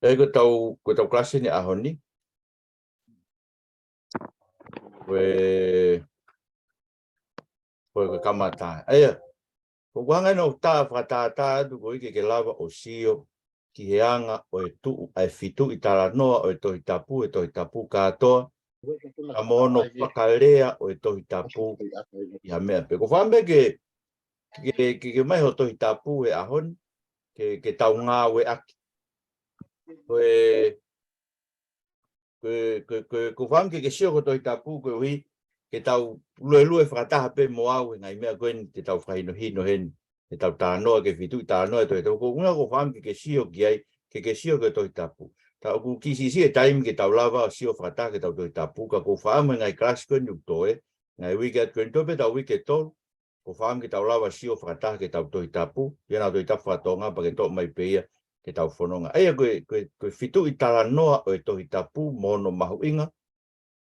Ko tau klase ni ahoni. Ko kamata. Ko wanga no ta whatata du ko ke lava o sio ki heanga o tu ai Fitu'italanoa o Tohitapu Katoa. Ka mono Fakalotukalafi o Tohitapu i mea pe. Ko whambe ke mai ho Tohitapu e ahoni ke tau ngā we aki. Ko whambe ke sio ko Tohitapu ko hui ke tau lue whakataha pe mo au ngai mea koen te tau whaino hino hen te tau tānoa ke Fitu'italanoa Tohitapu ko unga ko whambe ke sio ki ai ke sio ke Tohitapu. Tau ku kisi e taimi ke tau lava sio whakataha ke tau Tohitapu ka ko whaama ngai klas koen nuk toe ngai wiki at koen tope tau wiki tol ko whaama ke tau lava sio whakataha ke tau Tohitapu pia Tohitapu whatonga pa ke tō mai peia ke tau whanonga. Aia koe Fitu'italanoa o Tohitapu mono mahu inga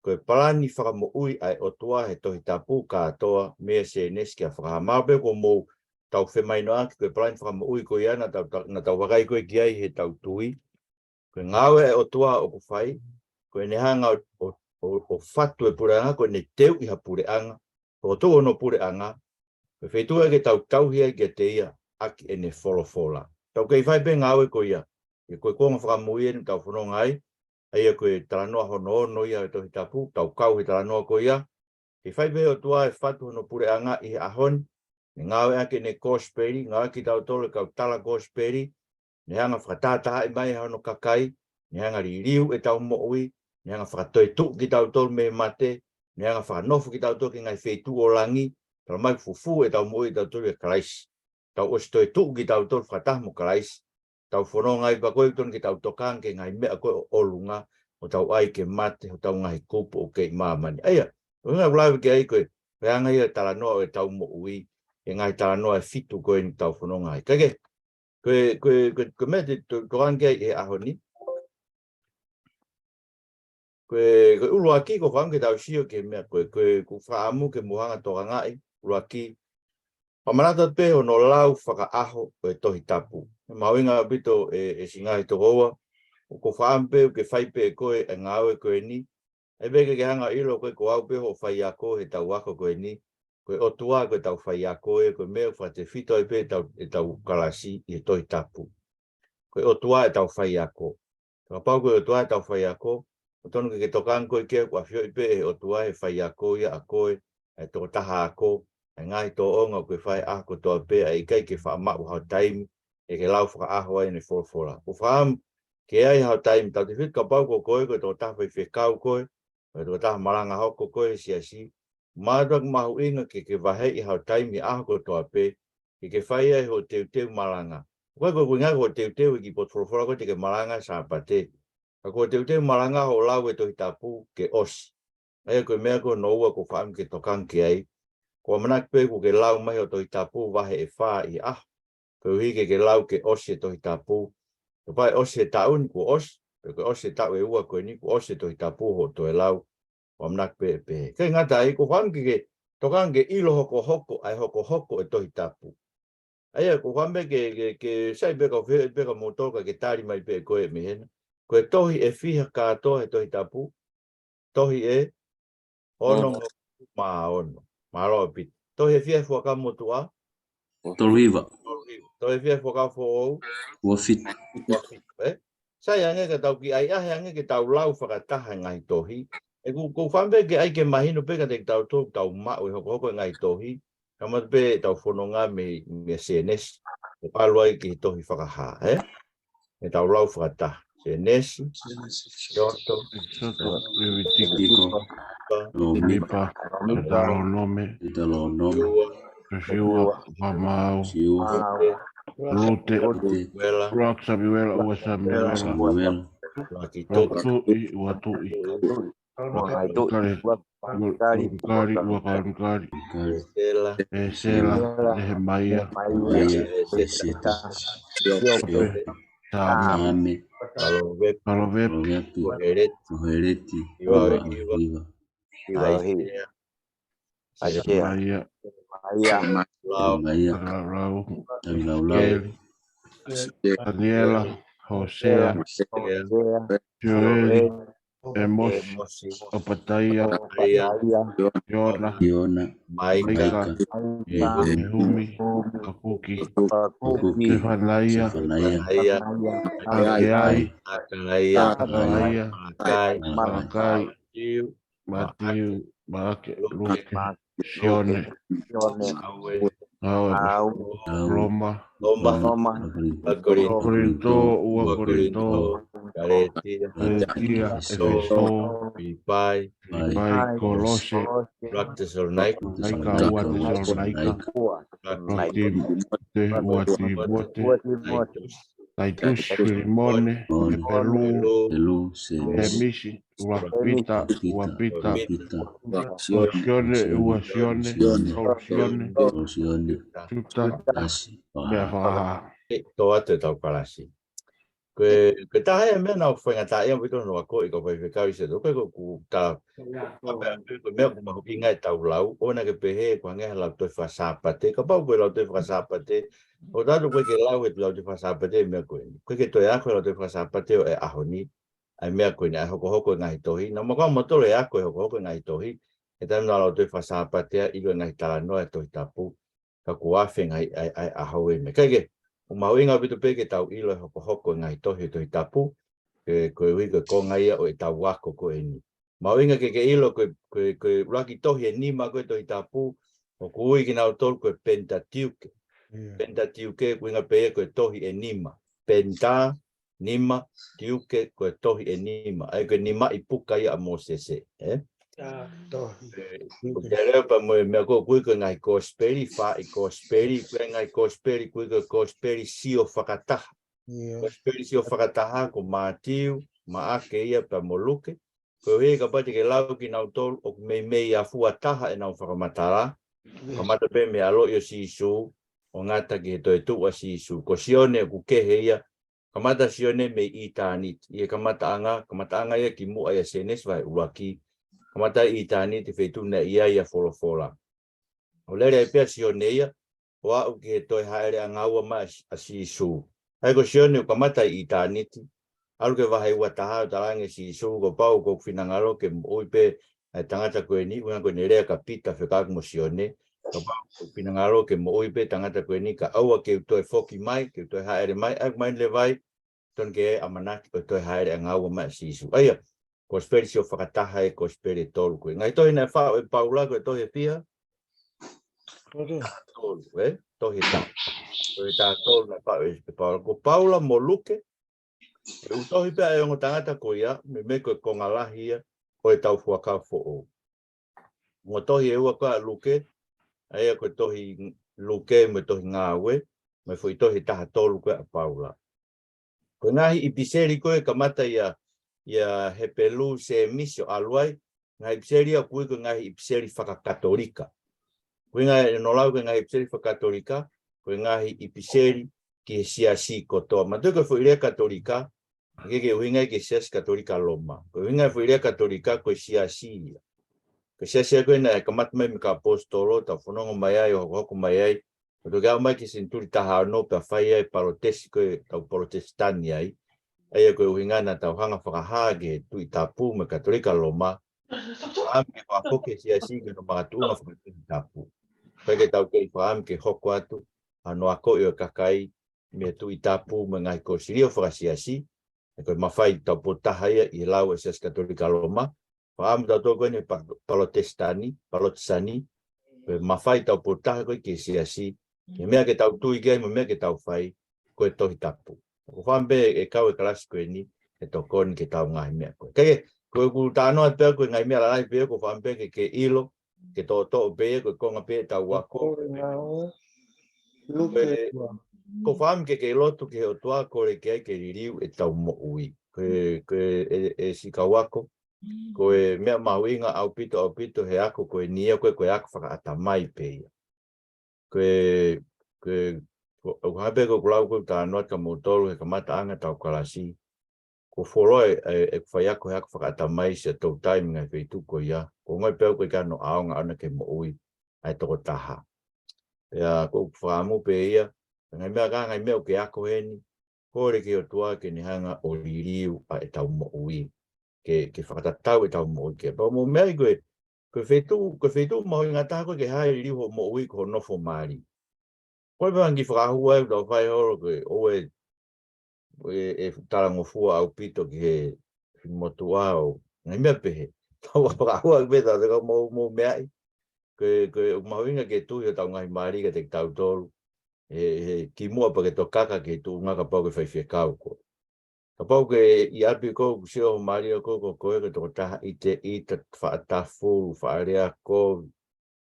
koe Palani Fakamo'ui ai Otua he Tohitapu Katoa mea se neski a whakamabe ko mou tau whemaino aki koe Palani Fakamo'ui ko ia na tau wakai koe ki ai he tau tui. Koe ngawe e Otua o kuwhai, koe nehanga o whatu e pureanga, koe ne teu i ha pureanga, ko tō no pureanga, koe whetua ke tau tauhi ai ke te ia aki e ne wholofola. Tau kei whai pe ngawe ko ia, koe konga whakamui e tau whanonga ai, aia koe talanoa hono ia e Tohitapu, tau kau he talanoa ko ia, ke whai pe Otua e whatu no pureanga i ahon, ne ngawe ake ne kosperi, ngawe ki tau tole kau tala kosperi, ne hanga whakatata e mai hano kakai, ne hanga ririu e tau mo'ui, ne hanga whakatoi tuk ki tau tol me mate, ne hanga whakanofu ki tau tol ki ngai whetu o langi, tala mai fufu e tau mo'ui tau tol e kalaisi. Tau ostoi tuk ki tau tol whakatahmo kalaisi. Tau whanonga i pakoi ton ki tau tokang ke ngai mea koe o olunga, o tau ai ke mate, o tau ngai kupu o ke mamani. Aia, o ngā wulaiwa ke ai koe, peanga ia talanoa e tau mo'ui, e ngai talanoa e fitu koe ni tau whanonga ai. Kage, koe mea te torange e ahoni. Koe ulu aki ko whange tau sio ke mea koe whaamu ke muhanga torangai, ulu aki. Pamanata pe o no lau whakaaho o e Tohitapu. Mawinga bito e singahi tokoua. Ko whaampe ke whaipe e koe e ngāwe koe ni. E beke ke hanga ilo koe ko au pe ho whai ako he tau wako koe ni. Koe Otua koe tau whai ako e koe mea whate whito e pe e tau kalasi i e Tohitapu. Koe Otua e tau whai ako. Ka pau koe Otua e tau whai ako. O tonu ke tokan koe kia kua whio i pe e Otua e whai ako ia a koe. E toko taha ako. E ngai tō onga koe whai ako toa pe a i kai ke wha mau hao taimi. E ke lau whaka aho ai ne whora. Ko whaam ke ai hao taimi. Tau te whit ka pau ko koe koe toko taha whai whekau koe. Koe toko taha maranga hoko koe siasi. Mātuak mahu inga ke wahei i hao taimi aho ko toa pe. Ke whai ai ho teu maranga. Koe koe ngai ho teu i ki potwhora koe te ke maranga sa pate. Ka koe teu maranga ho lau e Tohitapu ke osi. Aia koe mea koe noua ko whaam ke tokan ke ai. Ko manak pe ko ke lau mai o Tohitapu wahe e wha i Koe hike ke lau ke osi e Tohitapu. Ko pai osi e taun ko osi. Ko osi e tau e ua koe ni ko osi e Tohitapu ho to e lau. Ko manak pe. Kei ngata ai ko whaam ke tokan ke ilo hoko ai hoko e Tohitapu. Aia ko whambe ke sai beka motoka ke tari mai pe koe me hena. Koe tohi e whiha katoa e Tohitapu. Tohi e ono maa ono. Maro pit. Tohi e whiha whakamotua. Tolhiva. Tohi e whiha whakafo. Wafit. Sai ange ka tau ki ai ahe ange ke tau lau whakataha ngai tohi. E ko whambe ke ai ke mahino peka te tau tau mao e hoko ngai tohi. Kamat pe tau whanonga me CNS. E palua i ki tohi whakaha, e tau lau whakata. CNS, Yoto, Tiko. Mipa, Nome, Fiua, Mamau, Rute, Rock Samuel, Ua Samuel, Watui, Kari, Wakari, Esela, Nehemia, Tame, Palovepu, Ohereti, Maya, Rau, Daniela, Hosea, Joeli, Emos, Opataia, Yona, Maika, Nehumi, Kakuki, Sefanaia, Akeai, Akalaia, Malakai, Matiu, Malake, Luke, Sione, Roma, Corinto, Ua Corinto, Galetia, Efeso, Filipai, Colose, Naika, Ua Tesalonaika, Ua Timote, Taitus, Filimone, Epelu, Emisi, Uapita, Uasione, Solsione, Tuta, Beafaha. Toa te tau Palasi. Ke tahe mea nau whainga tae am wiko noa ko i ko pai whikau se toko ko ku ta ko mea ku mahu inga e tau lau ona ke pehe ko hangeha lau toi whasapate ka pau koe lau toi whasapate o tatu koe ke lau e lau toi whasapate mea koe koe ke toi ako lau toi whasapate o e ahoni ai mea koe ni ai hoko hoko ngahi tohi na makao matolo e ako e hoko hoko ngahi tohi e taim na lau toi whasapate ilo ngahi talanoa e Tohitapu ka kuafe ngahi ai ahau e me kege o mau inga bitu peke tau ilo hoko hoko ngai tohi Tohitapu koe wika ko ngai o e tau wako ko e ni. Mau inga ke ilo koe laki tohi e nima koe Tohitapu o kui ki nau tolu koe Pentatiuke. Pentatiuke koe inga peye koe tohi e nima. Penta, nima, tiuke koe tohi e nima. Ai koe nima i puka ia a Mosese. Leo pa mo me ko kui ko ngai kosperi fa i kosperi koe ngai kosperi kui ko kosperi sio whakataha. Kosperi sio whakataha ko Matiu, Maake ia pa Moluke. Ko hei ka pati ke lau ki nau tolu o mei a fuataha e nau whakamatara. Kamata pe me alo yo sisu o ngata ki he toi tua sisu. Ko sione ku kehe ia. Kamata sione me i tānit. Ia kamata anga ia ki mua ia senes vai uaki. Kamata i tāni te whetuna ia wholofola. O lere e pia sione ia, o au ki he toi haere a ngaua ma a sisu. Hei ko sione o kamata i tāni ti, alu ke wahai ua taha o talange sisu, ko pau ko whinangaro ke oipe tangata koe ni, unga koe nerea ka pita whekaku mo sione, ko pau ko whinangaro ke mo oipe tangata koe ni, ka aua ke toi foki mai, ke toi haere mai, ak mai le vai, ton ke amanaki ko toi haere a ngaua ma a sisu. Aia, ko speri si o whakataha e ko speri tolu koe. Ngai tohi nei whao e paula koe tohi pia? Tolu, tohi ta. Tohi ta tolu nei whao e paula. Ko paula mo luke, e u tohi pia e ongo tangata ko ia, me koe kongalahi ia, ko e tau fuakau fo o. Mo tohi e ua koe luke, aia koe tohi luke me tohi ngāwe, me fui tohi taha tolu koe a paula. Ko ngahi i piseri koe kamata ia he pelu se misio aluai, ngai ipseri a kui ko ngai ipseri Fakakatolika. Kui ngai nolau ko ngai ipseri Fakakatolika, kui ngai ipseri ki he siasi Katoa. Ma tui ko fuirea Katolika, ke uingai ke siasi Katolika Loma. Ko uingai fuirea Katolika ko siasi. Ko siasi koe na kamat mai mika apostolo, ta whanongo mai ai, o hoko mai ai, o to gau mai ki sinturi taha no pa whai ai palotesi koe tau protestani ai. Aia koe uhinga na tau hanga whakahage Tohitapu me Katolika Loma. Whaam ke whakoke siasi ke no mga tuunga Tohitapu. Peke tau kei whaam ke hoko atu, ano ako i o kakai me Tohitapu me ngai ko sirio whakasiasi. E koe mawhai tau potaha ia i lau e sias Katolika Loma. Whaam tau tō koe ne palotesani, koe mawhai tau potaha koe ke siasi. Ke mea ke tau tui gai, me mea ke tau whai koe Tohitapu. Ko whambe e kau e kalasi koe ni, e tokoni ke tau ngahi mea koe. Kei, koe ku tānoa pēr koe ngai mea lalai pēr, ko whambe ke ilo, ke tō pēr, koe konga pēr tau wako. Ko whambe ke lotu ke Otua, kore ke ai ke ririu e tau mo'ui. Koe e sika wako, koe mea mahuinga au pito he ako, koe nia koe ako whakaatamai pēr. Koe o hape ko kulau ko tānoa ka motolu he kamata anga tau kalasi. Ko whoroi e whaiako he ako whakatamai se tau taimi ngai wheitu ko ia. Ko ngai pēo koe ka no aonga ana ke mo'ui ai toko taha. Ia ko whaamu pe ia. Ngai mea ka ngai mea o ke ako heni. kore ke Otua ke ni hanga o liriu a e Taumo'ui ke whakatatau e Taumo'ui ke pa mo mea ko fetu mo ngā tāko ke hae liriu ho Mo'ui ko nofo Māori. Koe pangi whakahua e tau whai horo koe oe e tarangofua au pito ki he motua o ngai mea pehe. Tau whakahua ke peta te mo meai. Koe mahuinga ke tui o tau ngai Māori ka te tau tolu. Ki mua pa ke to kaka ke tu ngaka pau ke whaiwhia kau ko. Ka pau ke I api ko kusio Māori o ko koe ke toko taha I te whaatafuru, whaarea ko.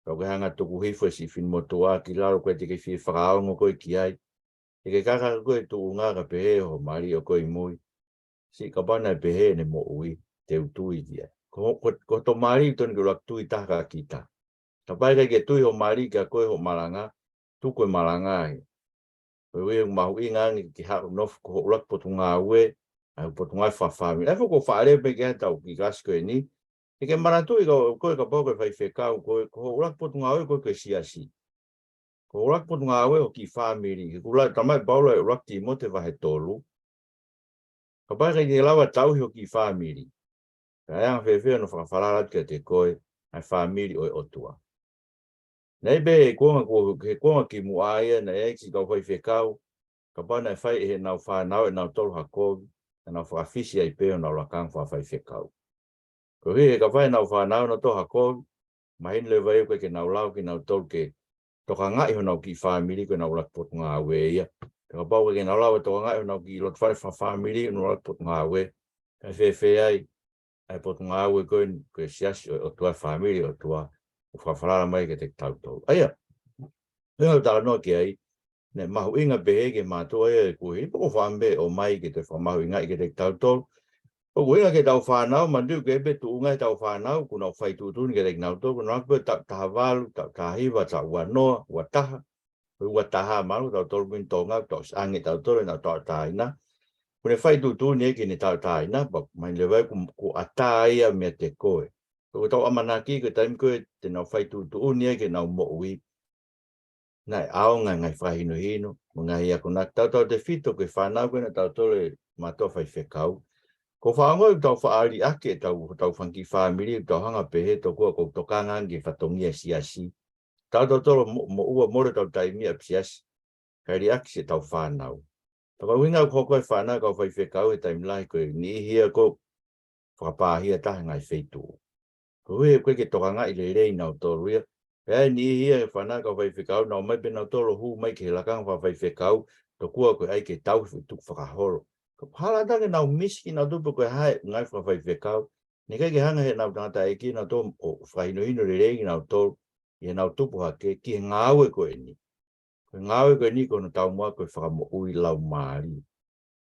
Kau ke hanga tuku hifo si fin motua ki laro koe te ke whia whakaongo koe ki ai. E ke kaka koe tu ngaka pehe ho Māori o koe mui. Si ka pana pehe ne Mo'ui te utui kia. Ko to Māori toni ke lak tui taka kita. Ka pai ke tui ho Māori ka koe ho malanga. Tu koe malanga he. Koe mahu ingangi ki hau nofu ko ulak Potungaue. Au Potungaue whawhami. E whako whaare pe ke tau ki gasko e ni. E ke maratui koe ka pau koe whaiwhekau. Ko ulak Potungaue koe koe siasi. Ko ulak Potungaue o ki whamiri. Ke kula tamai paula e ulak ti mo te wahe tolu. Ka pai ke lawa tau ho ki whamiri. Ka eang whewhea no whakawhararat ke te koe. Ai whamiri o Otua. Nei be he kuanga ki muaia na e ki kau whaiwhekau. Ka pana e whai e he nau whanau e nau tolu hakovi. E nau whakawhisi ai peo nau lakang whaiwhekau. Ko he ka whai nau whanau na tolu hakovi. Mahin le vai koe ke nau lau ki nau tolu ke toka ngai ho nau ki whamiri ko nau lak Potungaue ia. Ka pau ke nau lau e toka ngai ho nau ki lot whai whamiri nau lak Potungaue. Ka whewhea ai Potungaue koe siasi o tua whamiri o tua. Whawharara mai ke te tautau. Aia, hea tānoa ki ai, ne mahu inga pehe ke mātua e kuhi, poko whambe o mai ke te whamahu inga I ke te tautau. Poko inga ke tau whanau, mandu ke epe tu ungai tau whanau, kuna whai tūtuni ke te nautau, kuna akpe taha walu, taha hiwa, taha uanoa, uataha, uataha malu, tau tolu min tonga, tau ange tau tolu, na tau taina. Kuna whai tūtuni e ke ne tau taina, mai lewai ku ataia mea te koe. Ko tau amanaki ke taim koe te nau whai tūtuni e ke nau Mo'ui. Nai aonga ngai whahino hino, ngai ako nak tau te whito ke whanau koe na tau tole mātua whai whekau. Ko whaangoi tau whaari ake tau whanki whamiri, tau hanga pehe to kua ko tokangan ke whatongia siasi. Tau tolo Mo'ua more tau taimia siasi. Kairi ake se tau whanau. Taka winga ko koe whanau kau whai whekau e taim lai koe ni hia ko whakapāhia taha ngai wheitu. Koe ke toka ngai le rei nau tolu ia. Pea ni hia e whanau ka whaiwhekau, nau mai pe nau tolu hu mai ke lakang whaiwhekau, to kua koe ai ke tau tuk whakahoro. Ka phala tange nau miski nau tupu koe hae ngai whaiwhekau, ni kai ke hanga he nau tangata e ki nau tō o whainohino le rei nau tolu, I nau tupu hake, ki he ngāwe koe ni. Koe ngāwe koe ni kono tau mua koe Fakamo'ui lau Māori.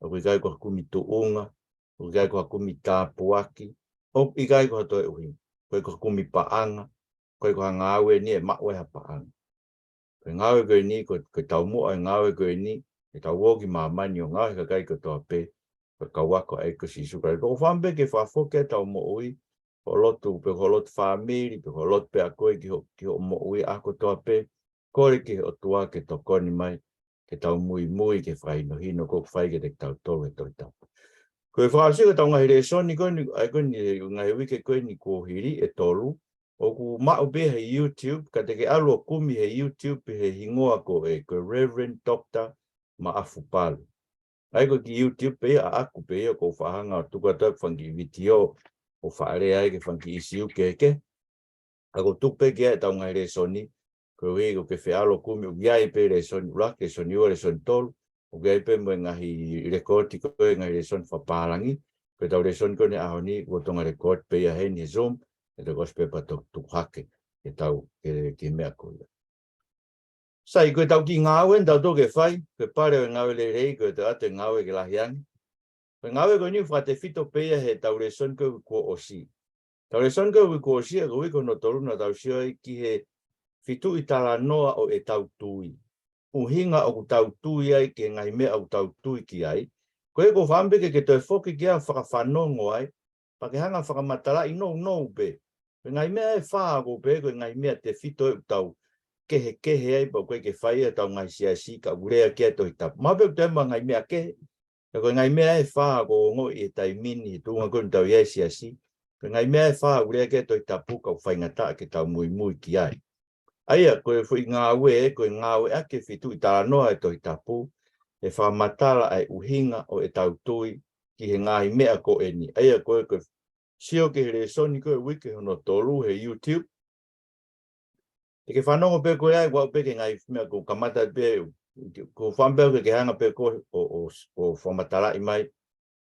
Koe kai koe kumi tuunga, koe kai koe kumi tāpuaki, o I kai koe toi uhi. Koe ko kumi paanga, koe ko ngāwe ni e mawe ha paanga. Koe ngāwe koe ni, koe tau mua e ngāwe koe ni, e tau woki mamani o ngāwe ka kai ko toa pe, koe kawako e ko sisuka. Ko whambe ke whafoke tau Mo'ui, ko lotu, pe ko lotu whamiri, pe ko lotu pe a koe ki ho Mo'ui ako toa pe, kore ki Otua ke tokoni mai, ke tau mui ke whaino hino, ko whai ke te tau tolu e Tohitapu. Koe whaasika tau ngahi Lesoni koe ni, ai koe ni ngahi wike koe ni ko hiri e tolu, o ku mau be he YouTube, ka te ke alu o kumi he YouTube he hingoa ko e koe Reverend Dr. Maafu Palu. Ai koe ki YouTube pe a aku pe ko whahanga o tuka tau whangi video o whaare ai ke whangi isiu keke. Ako tupe ke tau ngahi Lesoni, koe wei ko ke whealo kumi o giai pe Lesoni ulak, Lesoni ua Lesoni tolu, o gai pe mo ngahi rekodi koe ngahi Lesoni whapalangi, koe tau Lesoni koe ne aho ni, ko tonga rekodi pe ia hei ni Zoom, e te kospepa tuk hake, e tau ke mea koe. Sai, koe tau ki ngāwe, tau tō ke whai, koe pare o ngāwe le rei, koe te ate ngāwe ke lahiangi. Koe ngāwe koe ni whate whito pe ia he tau Lesoni koe ko osi. Tau Lesoni koe ko osi, koe wiko no toruna tau sioi ki he Fitu'italanoa o e tau tui. Uhinga o ku tau tui ai ke ngai mea o tau tui ki ai. Koe ko whambeke ke toi whoki ki a whakawhanongo ai, pa ke hanga whakamatala I no pe. Koe ngai mea e whaa ko pe, koe ngai mea te whito e tau kehe ai, pa koe ke whaia tau ngai siasi ka urea kia Tohitapu. Mape o te ema ngai mea kehe, ko ngai mea e wha ko ngo I tai mini tunga kun tau yesi asi. Ko ngai mea e wha ure ke Tohitapu kau whaingata ke tau mui mui ki ai. Aia ko e fui ngā ue ake Fitu'italanoa e Tohitapu e whamatala ai uhinga o e tau tui ki he ngahi mea ko e ni. Aia ko e sio ke he Lesoni ko e wike hono tolu he YouTube. E ke whanongo pe ko ai wau pe ke ngai mea ko kamata pe ko whambeo ke hanga pe ko o whamatala I mai.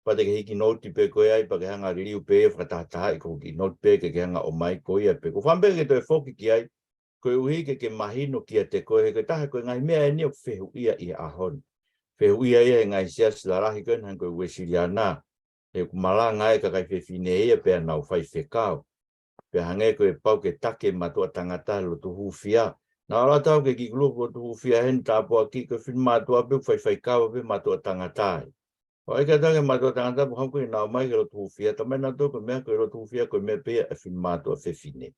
Pate ke hiki noti pe ko ai pa ke hanga ririu pe e whakataha I ko ki noti pe ke hanga o mai ko ia pe. Ko whambeo ke to e whoki ki ai ko uhi ke mahino ki a te koe he taha koe ngai mea e ni o whehu ia I ahon. Whehu ia e ngai sias la rahi koe han koe Esiangaue. E kumalanga e kakai whewhine ia pe anau whai whekau. Pe hange koe pau ke take matua tangata lo tu hufia. Na ora tau ke ki glupo tu hufia hen tāpua ki koe whin matua pe whai whekau pe matua tangata. O e ka tange matua tangata po hanko I nau mai ke lo tu hufia. Tamai na tō koe mea koe lo tu hufia koe mea pe a whin matua whewhine.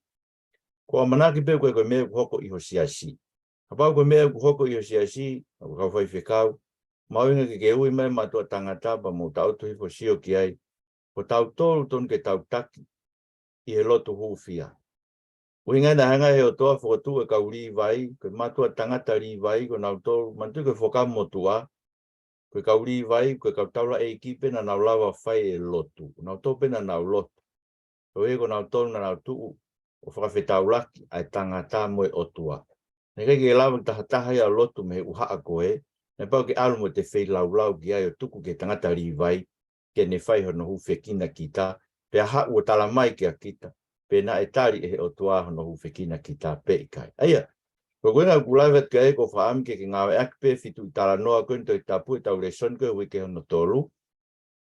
Ko manaki pe koe mea hoko I ho siasi. Hapau koe mea hoko I ho siasi, au kau whai whekau, mauinga ke ui mai matua tangata pa mo tau tuhi po sio ki ai, ko tau tolu ton ke tau taki I he lotu hufia. Uinga na hanga he Otua whotu e kau ri vai, koe matua tangata ri vai, ko nau tolu, mantu koe Fakamo'ui, koe kau ri vai, koe kau taula e kipe na nau lawa whai e lotu, nau tope na nau lotu. Koe ko nau tolu na nau tuu, o whakawhetau ai tangata mo e Otua. Neke ke lawa tahataha ia lotu me uhaa koe, ne pau ke alu mo te whei lau ki ai o tuku ke tangata ri vai, ke ne whai hono huwhe kina kita, pe aha ua tala mai ke a kita, pe na e tari e he Otua hono huwhe kina kita pe I kai. Aia, ko koe ngā kulawet ke e ko whaami ke ngāwe akpe Fitu'italanoa koe Tohitapu e tau Lesoni koe wike hono tolu.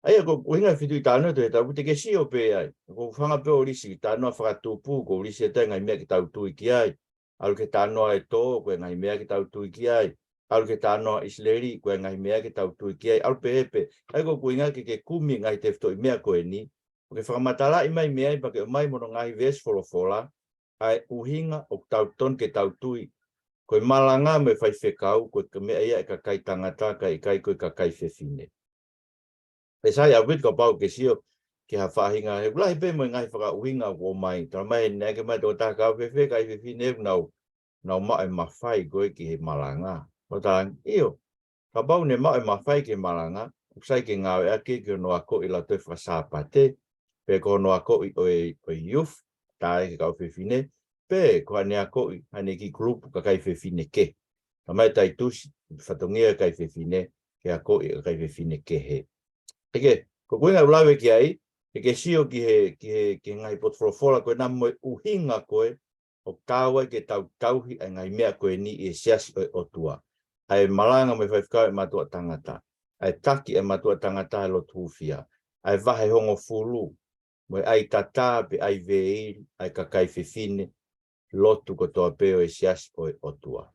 Aia ko winga Fitu'italanoa Tohitapu te ke sio pe ai. Ko whanga pe o risi Itanoa whakatupu, ko risi e tai ngai mea ki tau tui ki ai. Alu ke tanoa e tō, koe ngai mea ki tau tui ki ai. Alu ke tanoa Isleri, koe ngai mea ki tau tui ki ai. Alu pe epe, ai ko kuinga ke kumi ngai te fto I mea koe ni. O ke whakamatala I mai mea I pake o mai mono ngai ves folofola, ai uhinga o tau ton ke tau tui. Koe malanga me whai whekau, koe ka mea ia e ka kai tangata, kai koe ka kai whewhine. E sai a wit ka pau ke sio, ke ha whahinga, he ulahi pe mo ngai whaka uhinga o mai, tara mai neke mai tō tā kau whewhe, kai whewhine nau mai mawhai koe ki he malanga. O tā, io, ka pau ne mai mawhai ki he malanga, usai ke ngawe ake ki no ako I la toi whasāpate, pe ko no ako I o youth, tā e kau whewhine, pe ko ane ako I hane ki grupu ka kai whewhine ke. Ka mai tai tusi, whatongia kai whewhine, ke ako I kai whewhine ke he. Eke, ko kuinga ulawe ki ai, ke sio ki ngai potfolofola koe nā moe uhinga koe, o kawa ke tauhi ai ngai mea koe ni I siasi o Otua. Ai malanga me whaifkau e matua tangata. Ai taki e matua tangata e lotu hufia. Ai vahe hongo fulu. Moe ai tata pe ai veiri, ai kakai whewhine, lotu ko toa peo e siasi o Otua.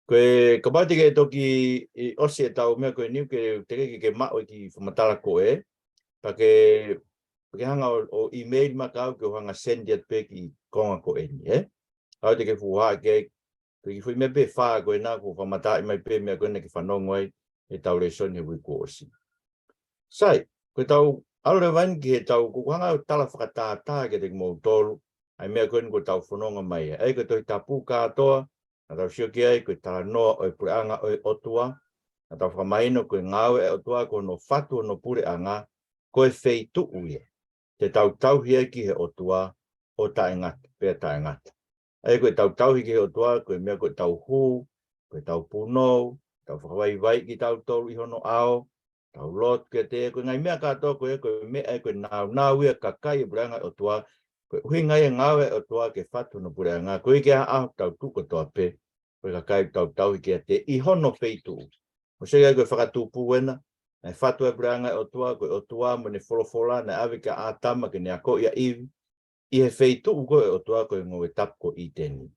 Koe kapati ke toki I osi e tau mea koe niu ke teke ke mao ki whamatala koe, pake hanga o email makau ke o hanga sendiat pe ki konga koe ni, Au te ke fuha ke ki fui me pe wha koe nā ko whamatai mai pe mea koe ne ke whanongo ai e tau Lesoni he wiko osi. Sai, koe tau aure wain ki he tau kukuhanga o tala whakatātā ke te mou tolu, ai mea koe ni ko tau whanonga mai e koe Tohitapu Katoa, na tau sio ki ai koe talanoa o e pureanga o e Otua, na tau whamaino koe ngawe e Otua ko no whatu no pureanga, koe Fitu'italanoa, te tau hia ki he Otua o tae ngata, pēr tae ngata. Ai koe tau hiki he Otua, koe mea koe tau hū, koe tau punou, tau whakawai ki tau tolu I hono ao, tau lot ke te, koe ngai mea katoa koe mea koe nau ia kakai e pureanga Otua, koe uhinga ia ngawe Otua ke whatu no pureanga, koe ke aho tau tuko toa pe, koe kakai tau hiki a te I hono Fitu'u. O sega koe whakatupu wena, ai whatu e pureanga Otua, koe Otua mo ne folofola, na awe ka atama ke ne ako ia iwi, I he Fitu'u koe Otua koe ngoi tapu ko I teni.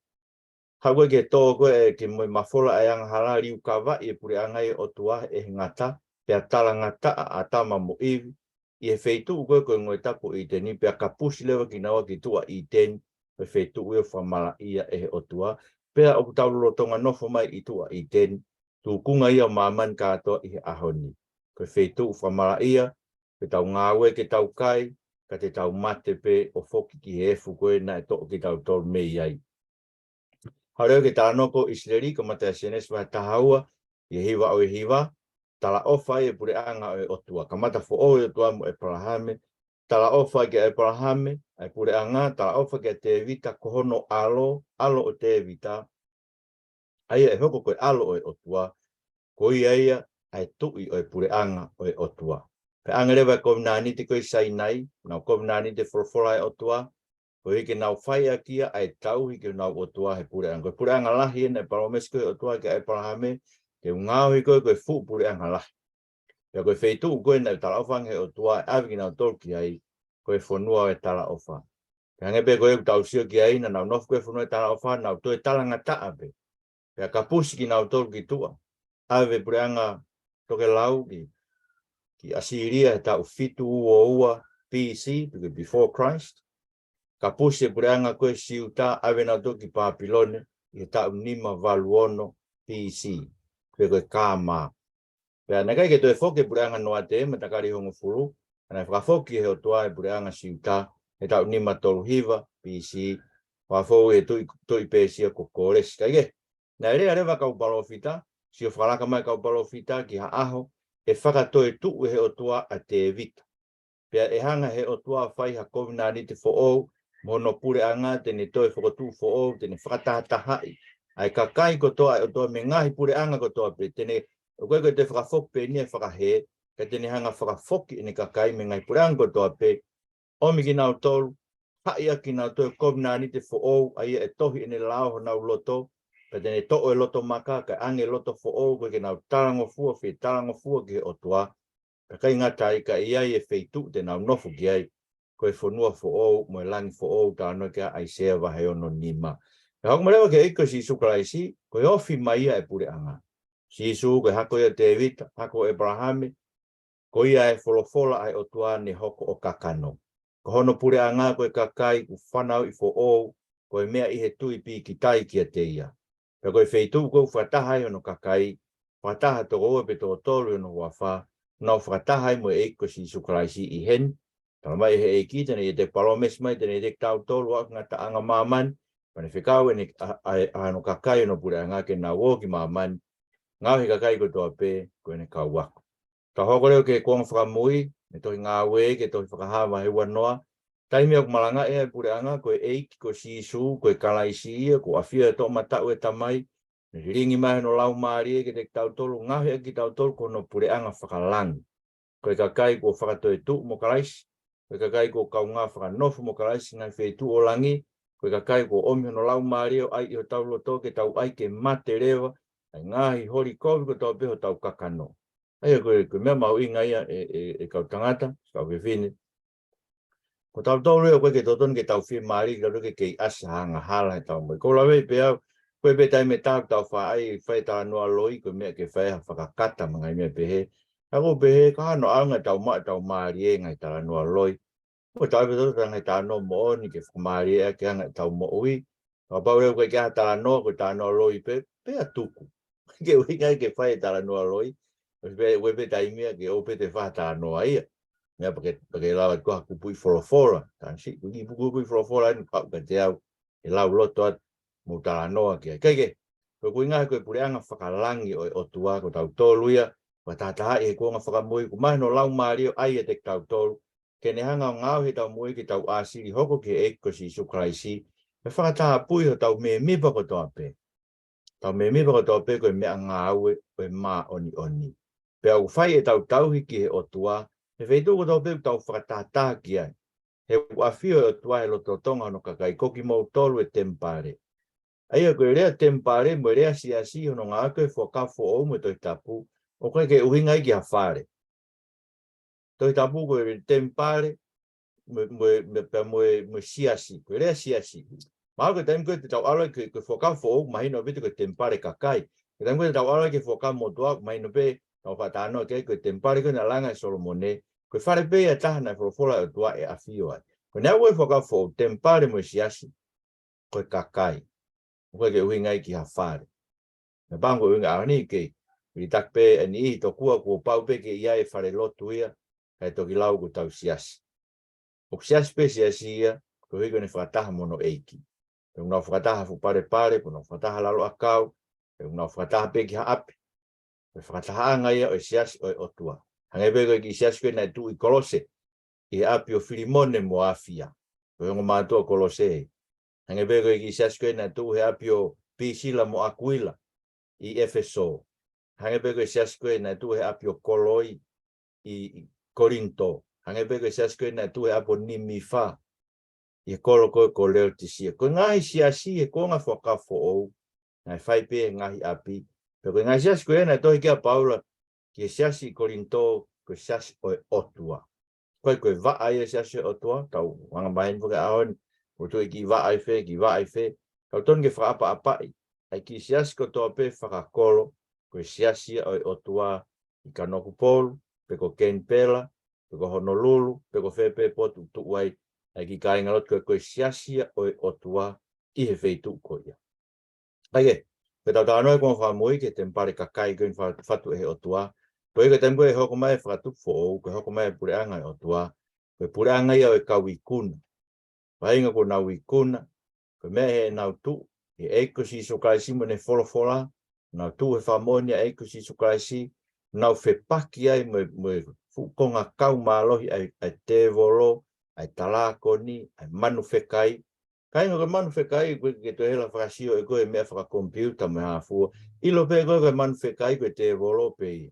Hau koe ke tō koe ke moe mafola ai anga hala riu kawa I pureanga I Otua e ngata, pia tala ngata a atama mo iwi, I he Fitu'u koe ngoi tapu I teni, pia kapusi lewa ki nawa ki tua I teni, pe Fitu'u e whamala ia e he Otua, pia o kutaururo tonga nofo mai I tua I teni, tu kunga ia maman katoa I he ahoni. koe whetu whamaraia, ke tau ngāwe ke tau kai, ka te tau mate pe o whoki ki hefu koe na e toko ki tau tolu mei ai. Hareo ke tānoko Israeli, ka mate a senes wa tahaua, i hiwa o hiwa, tala ofa e pure anga o Otua. Ka mata fo o Otua mo e Palahame, tala ofa ke e Palahame, e pure anga, tala ofa ke te vita kohono alo o te vita. Aia e hoko koe alo o Otua, koi aia ai tui o e pure anga o Otua. Pe anga rewa kom nani te koe sai nai, nau kom nani te forfola e Otua, ko hike nau whai a kia ai tau hike nau Otua he pure anga. Koe pure anga lahi ena e paromes koe Otua ke e Palahame, ke ngāo hi koe koe fu pure anga lahi. Pea koe wheitu koe na tala ofang he Otua e awiki nau tolki ai, koe whonua e tala ofa. Pea ngepe koe tau sio ki ai na nau nofu koe whonua e tala ofa, nau toe talanga taa pe. Pea ka pusi ki nau tolki tua. Awe pure anga toke lau ki Asiria tau Fitu'italanoa BC, before Christ. Ka pusi pure anga koe siuta awe nau toki Papilone, i tau nima valuono BC. Pea koe kāma. Pea nakai ke toe whoke pure anga noa te, ma takari hongo furu, ana whakafoki he Otua e pure anga siuta, he tau nima tolu hiva BC, whafou e tui pēsia ko kōresi. Kaike, na rea rewa kau palofita, si o whalaka mai kau palofita ki ha aho, e whakatoe tuu he Otua a te vita. Pea e hanga he Otua whai ha kovina ni te who'ou, mono pure anga, tene toe whakatu who'ou, tene whakatahai. Ai ka kai kotoa e Otua me ngahi pure anga kotoa pe, tene o koe te whakafok pe ni e whakahe, ka tene hanga whakafoki ene ka kai me ngai pure anga kotoa pe, omi ki nau tolu, haia ki nau toe kovina ni te who'ou, ai e tohi ene lao ho nau loto, ka tene to'o e loto maka, ka ange loto who'ou, koe ke nau talangofua, whi talangofua ki he Otua, ka kai ngata i ka iai e wheitu te nau nofu ki ai, koe whanua who'ou, moe langi who'ou, ta anoi kia aisea wahe ono nima. Ka hoko marewa ke eiko si sukalaisi, koe ofi maia e pure anga. Sisu, koe hako ia te vita, hako Abrahame, koe ia e wholofola ai Otua ni hoko o kakano. Ko hono pure anga koe kakai, ku whanau i who'ou, koe mea i he tui pi ki tai kia te ia. Ka koe wheitu kou whatahai ono kakai, whataha toko ua pe toko tolu ono wafa, nau whakatahai mo eiko si sukalaisi i hen, tala mai he eiki, tene i te palomes mai, tene i te tau tolu ak ngata anga māman, pane whikau ene ano kakai ono pure anga ke nau oki māman, ngau he kakai ko toa pe, ko ene kau wako. Ka hoko leo ke kuanga Fakamo'ui, me tohi ngāwe, ke tohi whakahawa he wanoa, taimi au malanga e pure anga, koe eiki, ko sisu, koe kalaisi ia, ko awhia e tō matau e tamai, me ringi mai no lau maari e ke te tau tolu, ngau he ki tau tolu ko no pure anga whakalangi. Koe kakai ko whakatoe tu mo kalaisi, koe kakai ko kau ngā whakanofu mo kalaisi ngai wheitu o langi, koe kakai ko omi no lau maari o ai i ho tau loto ke tau ai ke mate rewa, ai ngahi hori kovi ko tau peho tau kakano. Aia koe mea mau inga ia e kau tangata, kau whiwhine. Ko tau tau leo koe ke totoni ke tau whi maari, ka ruke ke asa hanga hala he tau moi. Ko lawe pe au, koe pe tai me tau whaai Whaitanoa loi, koe mea ke whaeha whakakata mga i mea pehe. Ako pehe, ka hano au ngai tau maari e ngai Talanoa loi. Ko tau pe toto ngai Talanoa mooni ke whamaari e ke ngai tau mo'ui. Ka pau leo koe ke ha Talanoa, koe Talanoa loi pe a tuku. Ke ui ngai ke whae Talanoa loi. Wepe taimia ke ope te whata noa ia. Mea pake lawa koha kupui wholofora. Tansi, kuki kupui wholofora anu pau ka te au. E lau loto at mo tala noa kia. Keike, koe ngahi koe pure anga whakalangi o Otua ko tau tolu ia. Wa tātaha e kuonga Fakamo'ui. Ku mahi no lau maario ai e te tau tolu. Ke ne hanga o ngau he tau mo'i ki tau asiri hoko ke eko si sukalaisi. Me whakataha pui ho tau me mipa ko toa pe. Tau me mipa ko toa pe koe mea ngā aue koe mā oni. Pea u whai e tau tauhi ki he Otua, he wheitu ko tau peu tau whakatata ki ai. He uawhio e Otua he loto tonga no kakai koki mau tolu e tempare. Aia koe rea tempare mo rea siasi hono ngā koe whakafo o mo Tohitapu, o koe ke uhinga i ki ha whare. Tohitapu koe tempare mo siasi, koe rea siasi. Maa koe taim koe te tau aloi koe whakafo o mahino vitu koe tempare kakai. Koe taim koe te tau aloi koe whakamo toa mahino pe o whatano ke koe tempare koe na langa e Solomone, koe whare pe a tahana e wholofola o tua e awhio ai. Koe nea koe whakafo tempare mo siasi, koe kakai. Koe ke uhinga i ki ha whare. Me pango uhinga ahani ke I tak pe ani to kua ko pau pe ke ia e fare lotu ia kai to ki lau ko tau sias. O sias pe siasia ko higo ne whakataha mono eiki. Pe una whakataha fu pare pare, pe una whakataha lalo akau, pe una whakataha pe ki haape. Pe whakataha anga ia o sias o Otua. Hangai pe ko ki sias ko na tu I kolose. I api o Filimone mo afia. Pe ngo mātua kolose. Hangai pe ko ki sias ko na tu he api o Pisila mo Aquila. I Efeso. Hangai pe ko sias ko na tu he api o Koloi I Korinto. Hangai pe ko sias ko na tu he api o Nimifa. I kolo ko leo tisia. Ko ngahi siasi e ko ngā whakafo ou. Ngai whai pe ngahi api. Pe ko ngai siasi ko na tohi kia Paula. Ki siasi Korinto ko siasi o Otua. Koe vaa ia siasi o Otua. Tau wanga mahin puke ahon. Ko tu ki vaa I fe. Kau ton ke whaapa apai. Ai ki siasi ko toa pe whakakolo. Ko siasi o Otua. I kanoku polu. Pe ko Kenpela. Pe ko Honolulu. Pe ko Fepe potu tuwai. Ai ki kai ngalot ko siasia o Otua I he feitu ko ia. Ai pe tau tānoe ko Fakamo'ui ke tempare kakai ko fatu e Otua. Ko e tempo e hoko mai fatu fo ko hoko mai pureanga e Otua. Ko pureanga ia o kawikuna. Vainga ko na wikuna. Ko me he nau tu e eko si so kai simo ne folofola. Nau tu he famonia eko si so kai si. Nau fe paki ai mo fukonga kau malohi ai te volo. Ai talako ni, ai manufekai. Kai no manufekai ke to hela frasio e ko e me fra computer me hafu. Ilo pe ko manufekai ko te volo pe.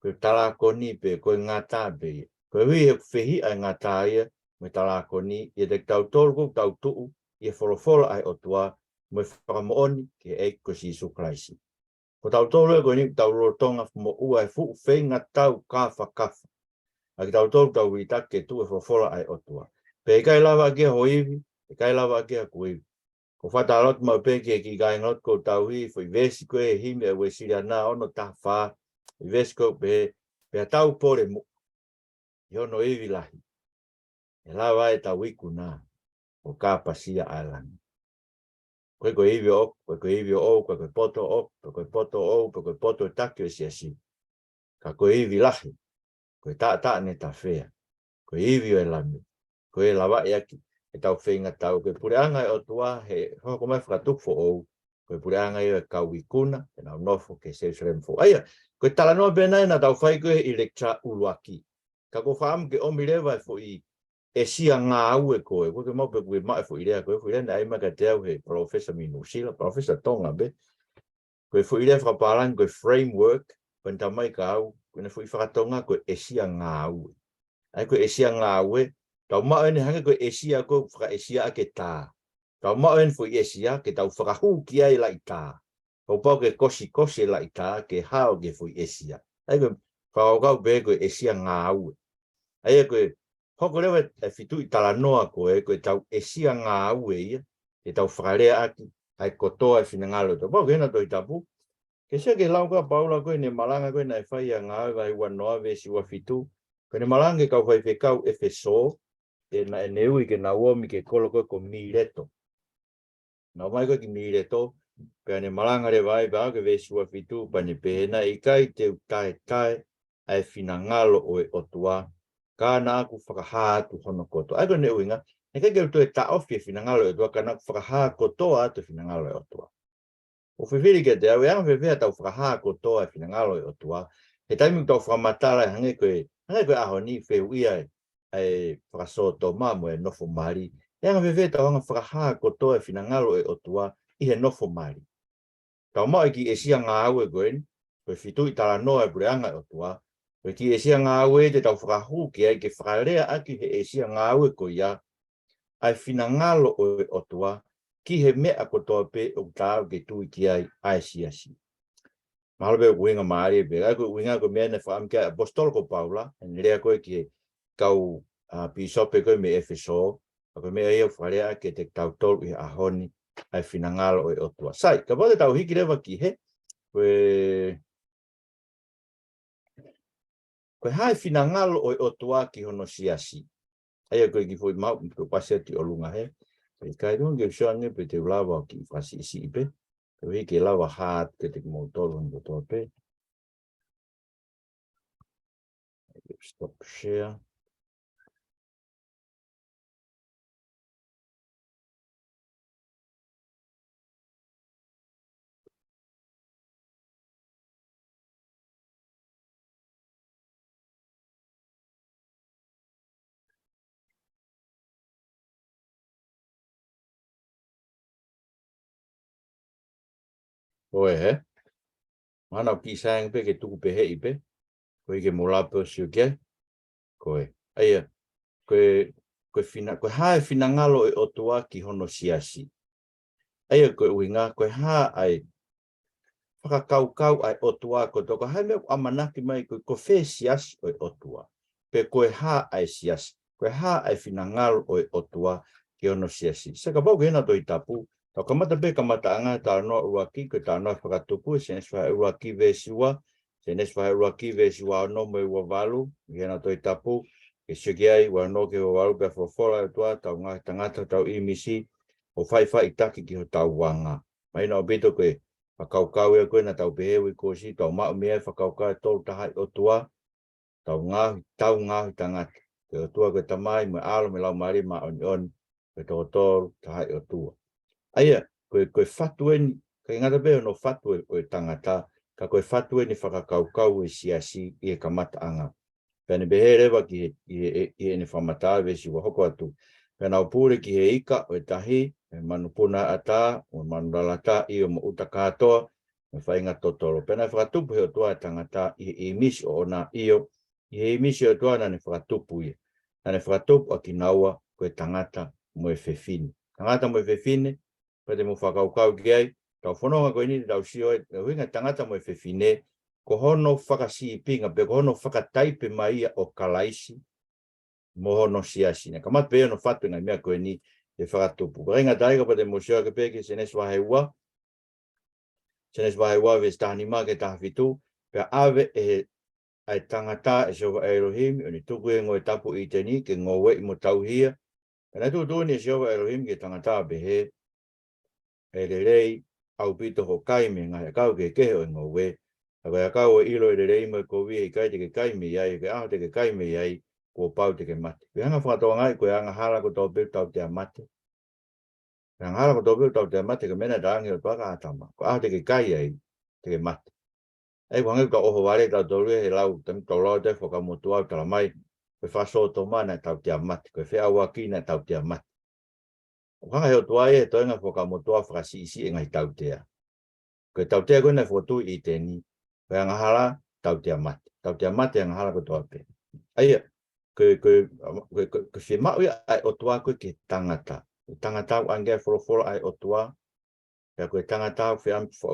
Ko talako ni pe ko ngata pe. Ko wi he fehi ai ngata ia me talako ni e te tau tolgo tau tu e folofolo ai Otua me Fakamo'ui ke e ko si suklaisi. Ko tau tolo ko ni tau rotonga mo u ai fu fe ngata kafa kafa. Aki tau tolu tau wita ke tu e fofola ai Otua. Pe kai lava ke hoivi, pe kai lava ke kuivi. Ko fata lot ma pe ke ki kai not ko tau hi fo vesi ko e hime we siria na ono ta fa. Vesi ko pe tau pore mo. Yo no ivi lahi. E lava e tau iku na. O ka pasia alang. Ko ivi o, ko ivi o, ko poto o, ko poto o, ko poto takio siasi. Ka ko ivi lahi. Ko ta ne ta fea. Ko iwi e lami, ko e lawa e aki, e tau whenga tau, ko pureanga e Otua, he hoko mai whakatukfo ou, ko pureanga e kauwikuna, e nau nofo ke se sremfo. Aia, ko talanoa benai na tau whai koe I lecture uluaki. Ka ko whaam ke omi rewa e fo I Esiangaue koe, ko ke maupe koe mai fo I rea koe, fo I rea na aima ka te au he Professor Minusila, Professor Tonga be, ko fo I rea whakapalang koe framework, ko ta mai ka au, ko na fo I whakatonga koe Esiangaue. Ai ko Esiangaue, tau mao ene hange ko Esia ko whaka Esia ke tā. Tau mao ene fo Esia ke tau whakahu ki ai la I tā. Kau pau ke kosi la I tā ke hao ke fo Esia. Ai ko whakakau be ko Esiangaue. Ai ko hoko lewa e Fitu'italanoa ko tau Esiangaue ia, ke tau whakarea aki, ai Katoa e Finangalo. Tau pau ke hena Tohitapu. Ke sia ke lau ka paula ko ne malanga ko na e whai a ngāwe vai wanoa ve si wa fitu. Ko ne malange kau whai whekau Efeso, e na e neui ke na uomi ke kolo ko Mileto. Na mai ko ki Mileto, pe ne malanga re vai ba ke ve si wa fitu pa ne pehena I kai te tae ai Finangalo o e Otua, ka na aku whakahatu hono koto. Ai ko ne uinga, e kai ke tu e ta ofi e Finangalo e Otua, ka na aku whakaha kotoa atu Finangalo e Otua. O whiwhiri ke te au, e ang whiwhia tau whakaha kotoa e Finangalo e Otua, he taimi tau whakamatara hange koe aho ni whiuia e whakasoto mamo e nofo mari, e ang whiwhia tau hanga whakaha kotoa e Finangalo e Otua I he nofo mari. Tau mau ki Esiangaue koe, koe Fitu'italanoa e pureanga e Otua, koe ki Esiangaue te tau whakahu ki ai ke whakarea aki he Esiangaue koe ia, ai Finangalo o e Otua, ki he mea kotoa pe o tāu ke tui ki ai siasi. Mahalo pe uinga maari pe, ai ko uinga ko mea ne whaam kia apostolo ko Paula, en rea koe ki kau pisope koe me Efeso, ko mea ia wharea ke te tau tolu I ahoni ai Finangalo o e Otua. Sai, ka pote tau hiki rewa ki he, koe hai Finangalo o e Otua ki hono siasi. Ai koe ki fwoi mau, ko pasea ti olunga he, pe kai runga ke usuange pe te ulawa ki whasi isi ipe, ko hiki lawa haat ke te motolo nko toa pe, Stop share. Oe, mana ki sang pe ke tuku pe hei pe, koe ke mola pe siu ke, koe. Aia, koe hae fina ngalo e Otua ki hono siasi. Aia koe uinga, koe haa ai whakakaukau ai Otua ko toko hae mea amanaki mai koe whē siasi o Otua. Pe koe haa ai siasi, koe haa ai fina ngalo o Otua ki hono siasi. Saka pau ke hena Tohitapu, tau kamata pe kamata anga tā noa uaki, koe tā noa Fakatupu, se nes whae uaki vesiwa, se nes whae uaki vesiwa no me ua walu, hena Tohitapu, ke sikiai, wa no ke walu pe whawhora Otua, tau ngā tangata tau imisi, o whai taki ki ho tau wanga. Mai na o bito koe, whakaukau e koe na tau pehewi kosi, tau mau mea whakaukau e tolu tahai Otua, tau ngāhi tangata. Ke Otua koe tamai, me alo me lau mari ma on, koe tolu tahai Otua. Aia, koe whatueni, koe ngata peo no whatue o tangata, ka koe whatueni whakakaukau e siasi i e kamata anga. Pene behe rewa ki he ne whamata vesi wa hoko atu. Pena o pūre ki he ika o tahi, e manupuna ata, o manuralata i o uta katoa, me whainga totoro. Pena whakatupu he o tua tangata i misi o ona io, i he misi o tua na ne whakatupu i. Na ne whakatupu a ki naua koe tangata mo e whewhine. Tangata mo e whewhine, pete mo whakaukau ki ai, tau whanonga koe ni tau sio e, huinga tangata mo e whewhine, ko hono whakasi pinga, pe ko hono whakataipe mai o kalaisi, mo hono siasi. Ka mat pe no whatu ngai mea koe ni e whakatupu. Renga taiga pa te mosio ke peke se nes waheua ves tahani ma ke tahawitu, pe ave e ai tangata e sova Elohim, o ni tuku e ngoe tapu i teni, ke ngoe i mo tauhia. Pena tu ni e sova Elohim ke tangata behe, e rei au pito ho kai me ngai kau ke kehe o ngoe. Aga kau e ilo e rei mo ko vi e kai te ke kai me iai, ke aho te ke kai me iai, ko pau te ke mate. Ke hanga whakatoa ngai, koe anga hala ko tau pil tau te mate. Ke hanga hala ko tau pil tau te mate, ke mena rangi o tuaka atama. Ko aho te ke kai ai, te ke mate. Ei wangai ka oho wale tau tolu he lau, tem tau lau te whakamotu au tala mai, koe whaso to mana tau te mate, koe whea waki na tau te mate. Whanga heo tuai e toenga whakamotu au whakasi isi e ngai tau tea. Koe tau tea koe na whotu i teni, koe anga hala tau te mate. Tau te mate anga hala ko toa pe. Aia, ke whemau ai Otua koe ke tangata. Tangata au angea whoroforo ai Otua. Pea koe tangata au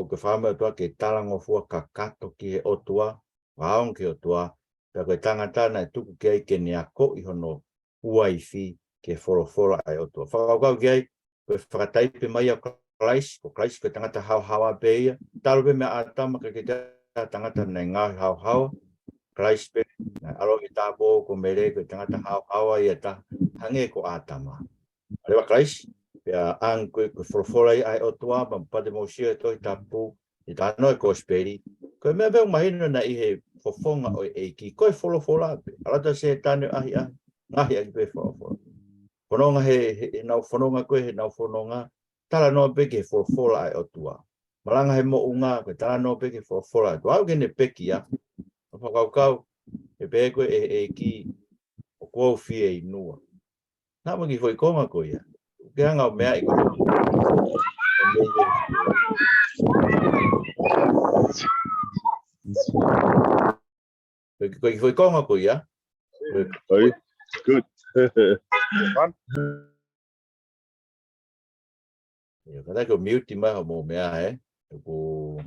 ke whaama Otua ke talangofua ka kato ki he Otua. Waong ki Otua. Pea koe tangata na tuku ki ai ke neako i hono uaifi ke whoroforo ai Otua. Whakaukau ki ai, koe whakataipe mai au Klaisi. Ko Klaisi koe tangata hau pe ia. Talo pe mea atama ke tangata nei ngāhi hau. Klaisi pe. Alo ki tāpō ko mere ko tangata hau ia ta hange ko atama. Alewa Klaisi, pea ang koe whorofora ai Otua, pampade mo sia Tohitapu, i tāno e kosperi. Koe mea veo mahino na i he fofonga o eiki, koe whorofora pe. Alata se tāne ngahi ai pe whorofora. Whanonga he nau whanonga koe, he nau whanonga, tala noa pe ke whorofora ai Otua. Malanga he mo unga, koe tala noa pe ke whorofora ai Otua. Au kene peki ya, whakaukau, e pēkoe e ki o kou fie i nua. Nā maki foi konga ko ia. Ke hanga o mea i ko. Koe foi konga ko ia. Good. Kada ko mute mai ho mo mea he. Ko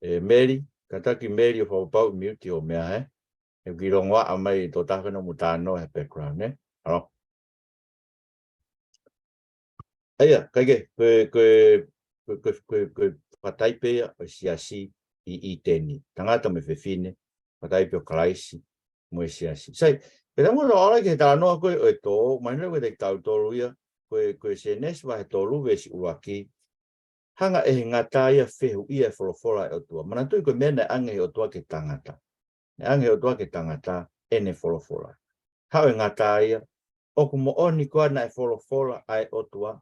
Mary, kata ki Mary o pau mute o mea he. E ki rongoa a mai to tāwhena mutano he background, ne? Alo. Aia, kaike, koe whataipea o siasi i teni. Tangata me whewhine, whataipe o Klaisi, mo e siasi. Sai, pera mora ora ke tā noa koe o e tō, mai nera koe te tau tōru ia, koe se nes wa he tōru vesi uaki, hanga e ngata ia fehu ia folofora e Otua. Mana tui ko mena ange Otua ke tangata. Ange Otua ke tangata ene folofora. Hau e ngata ia, oku mo oni koa na e folofora ai Otua.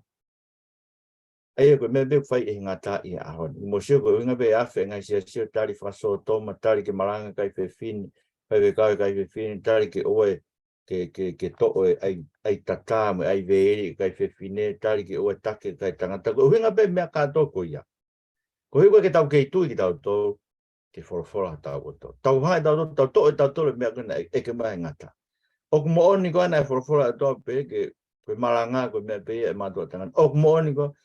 Aia ko me be fai e ngata ia ahon. Mo sio ko inga be afe ngai sio tari faso toma tari ke malanga kai fe fin, kai kai fe fin tari ke oe ke to ai tata me ai ve kai fe fine tari ke oe take kai tangata ko inga be me ka to ko ia. Ko hiwa ke tau ke tu ki tau to ke folofora tau to. Tau hai tau to me ka e ke mai ngata. O mo oni ko na folofora to pe ke malanga ko me pe e ma to tangata. O mo oni ko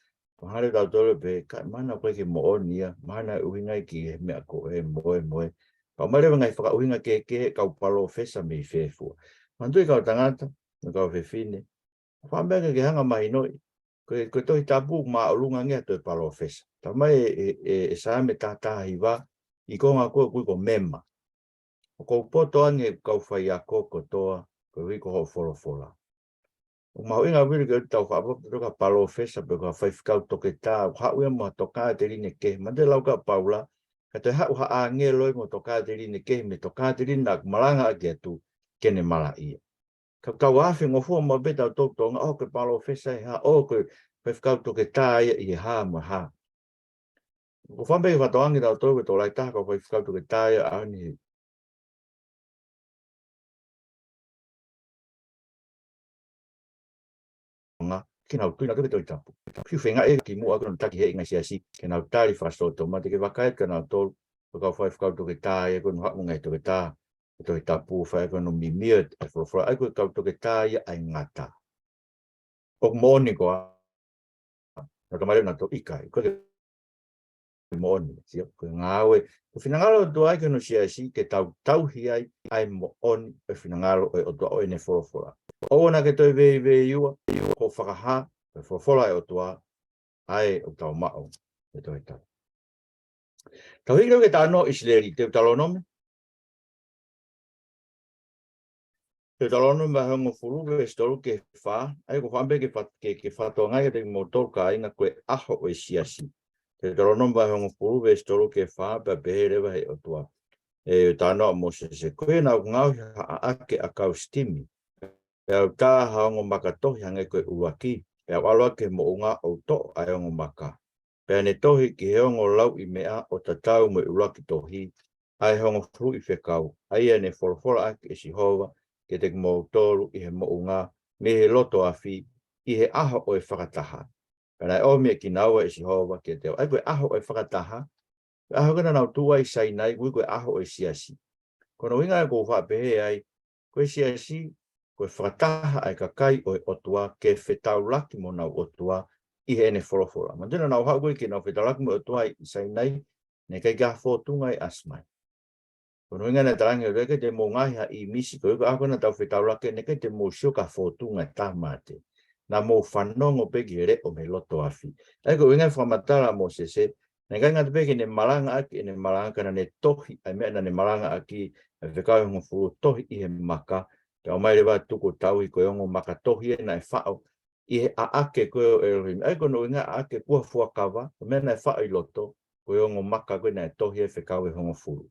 Hare tau tole pe, kai mana koe ke mo'o nia, mana uhinga ki mea ko e moe. Kau mare ngai whaka uhinga ke kau palo fesa me whewhua. Mantui kau tangata, me kau whewhine. Whambenga ke hanga mai noi, koe Tohitapu ma olunga ngea toi palo fesa. Ta mai e saa me tātaha hiwa, I konga koe kui ko mema. O kou poto ange kau whai a Katoa, koe wiko ho folofora. O mau inga wiri ke tau whaapapa palo fesa pe ka whaifkau toke tā, hau ia mua toka te rine ke, mande lau ka paula, ka te hau haa nge loi mo toka te rine ke, me toka te rine ak malanga ake atu, kene mala ia. Ka kau awhi ngofua mo beta tau tonga, o ke palo fesa i ha, o ke whaifkau toke tā ia i ha mo ha. Ko whambe i whatoangi tau tau to lai tā ka whaifkau toke tā ia ani ke nau tui na toke Tohitapu. Piu whenga e ki mua kono taki hei ngai siasi, ke nau tari whasoto, ma te ke wakaet ka nau tolu, ko kau whaifkau toke tā, e kono haku ngai toke tā, e Tohitapu, whae kono mimia, e whorofora, ai koe kau toke tā ia ai ngata. O mōni koa, na kamare na to ikai, koe ke mōni, sio, koe ngāwe, ko whinangalo tu ai kono siasi, ke tau tauhi ai mōni, e whinangalo e o tua o ene whorofora. O na ke toi vei iua, ko whakaha, e whorofora e o tua, ai o tau mao, e Tohitapu. Tau hiki ke tāno Isleri, te utalonome. Te utalonome ma hongo furu e storu ke wha, ai ko whambe ke whatoa ngai te motor ka inga koe aho o siasi. Te utalonome ma hongo furu e storu ke wha, pa peherewa he o tua. E tāno mo se koe na ngau ake a kau stimi. E au tā haongo makatohi hange koe uaki, e au aloa ke mo unga o to ai ongo maka. Pea ne tohi ki heongo lau I mea o tatau mo uraki tohi, ai hongo fru I whekau, ai ne wholofora ake e sihova, ke te mo toru I he mo unga, me he loto awhi, I he aho o e whakataha. Pea nei o mea ki naua e sihova, ke te ai koe aho o e whakataha, aho kena nau tua I sainai, koe aho o e siasi. Kono winga e kou whapehe ai, koe siasi, koe whakataha ai kakai o e Otua, ke whetau laki mo nau Otua, I he ene wholofora. Ma tēnā nau hau koe ki nau whetalaki mo Otua I sainai, ne kai kia whotunga I asmai. Kono inga ne tarangi o reke te mō ngahi ha I misi, koe koe ako na tau whetalaki, ne kai te mō sio ka whotunga tā mate. Na mō whanongo peki re o me loto awhi. Ai koe inga whamatara mō sese, ne kai ngata peki ne maranga aki, ne maranga kana ne tohi, ai mea na ne maranga aki, e whekau hongo furu tohi I he maka, te o mai rewa tuko tau I koe ongo maka tohi e na e whao, I he aake koe o Elohim. Ai kono inga aake kua fuakawa, mea na e whao I loto, koe ongo maka koe na e tohi e whekau e hongo furu.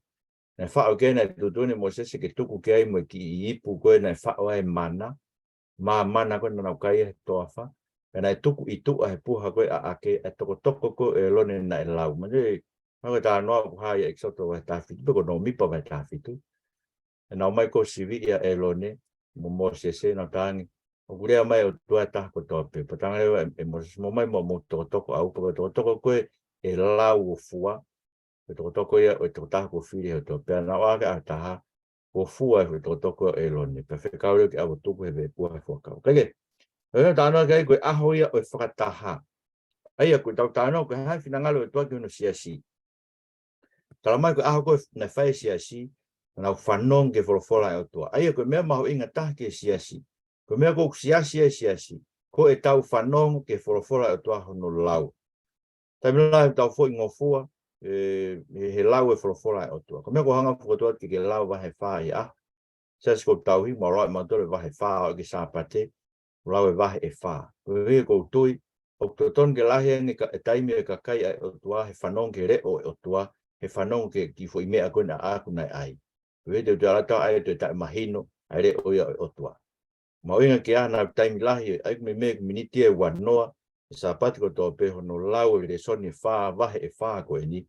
Na e whao kei na e tutune mo sese ke tuku ke ai mo ki I ipu koe na e whao ai mana, mana koe na nau kai e toa wha, na e tuku I tua he puha koe a ake, e toko koe e lone na e lau. Mane, hau tā noa kuhai e eksoto vai tāwhitu, peko no mipa vai tāwhitu. E nau mai ko siviria e lone, mo sese na tāngi, o kurea mai o tua tāko tope, patanga rewa e mo mai mo toko au, pako toko koe e lau o fua, e toko ia o tāko whiri o tope, na waka a taha, o fua e toko e lone, pe whekau reo ki awo tuku he ve puha e fuakau. Kage, e tānoa kai koe aho ia o e whakataha. Aia koe tau tānoa koe hai whinangalo e tua ki uno siasi. Tala mai koe aho koe na whai siasi, na whanong ke wholofora e Otua. Aia koe mea maho inga taha ke siasi. Koe mea koe siasi e siasi. Ko e tau whanong ke wholofora e Otua hono lau. Tai mea tau fo ingofua, he lau e wholofora e Otua. Koe mea koe hanga whukotua ki ke lau wahe whae a. Sasi koe tau hi, ma roi matore wahe whae o ke sāpate, lau e wahe e whae. Koe hea koe tui, o toton ke lahi ni ka taimi e ka kai ai Otua he whanong ke re o Otua he whanong ke ki fo i mea koe na aku nai ai. Koe te utarata ai te tae mahino ai re o ia Otua. Ma oinga ke ana taimi lahi ai me me miniti e wanoa e sa pati ko tō pe hono lau e Lesoni wha wahe e wha koe ni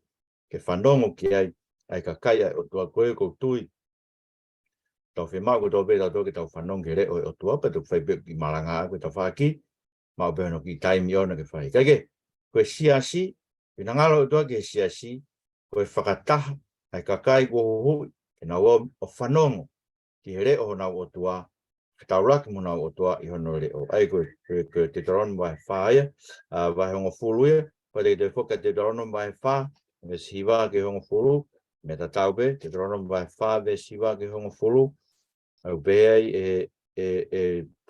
ke whanongo ki ai ka kai ai Otua koe ko tui tau whi mau ko tō pe tau tō ke tau whanong ke re o Otua pa tu whai pe ki maranga a koe tau whaki mau pe hono ki taimi ona ke whai. Kaike, koe siasi, pina ngalo Otua ke siasi, koe whakataha ai ka kai ko hui ke na o whanongo ki he re o nau Otua Taulaki mo nau Otua I hono re o ai koe te tarono mai whaia, vai hongo fuluia, koe te whoka te tarono mai wha, me siwa ke hongo fulu, me ta taupe, te tarono mai wha, me siwa ke hongo fulu, au beai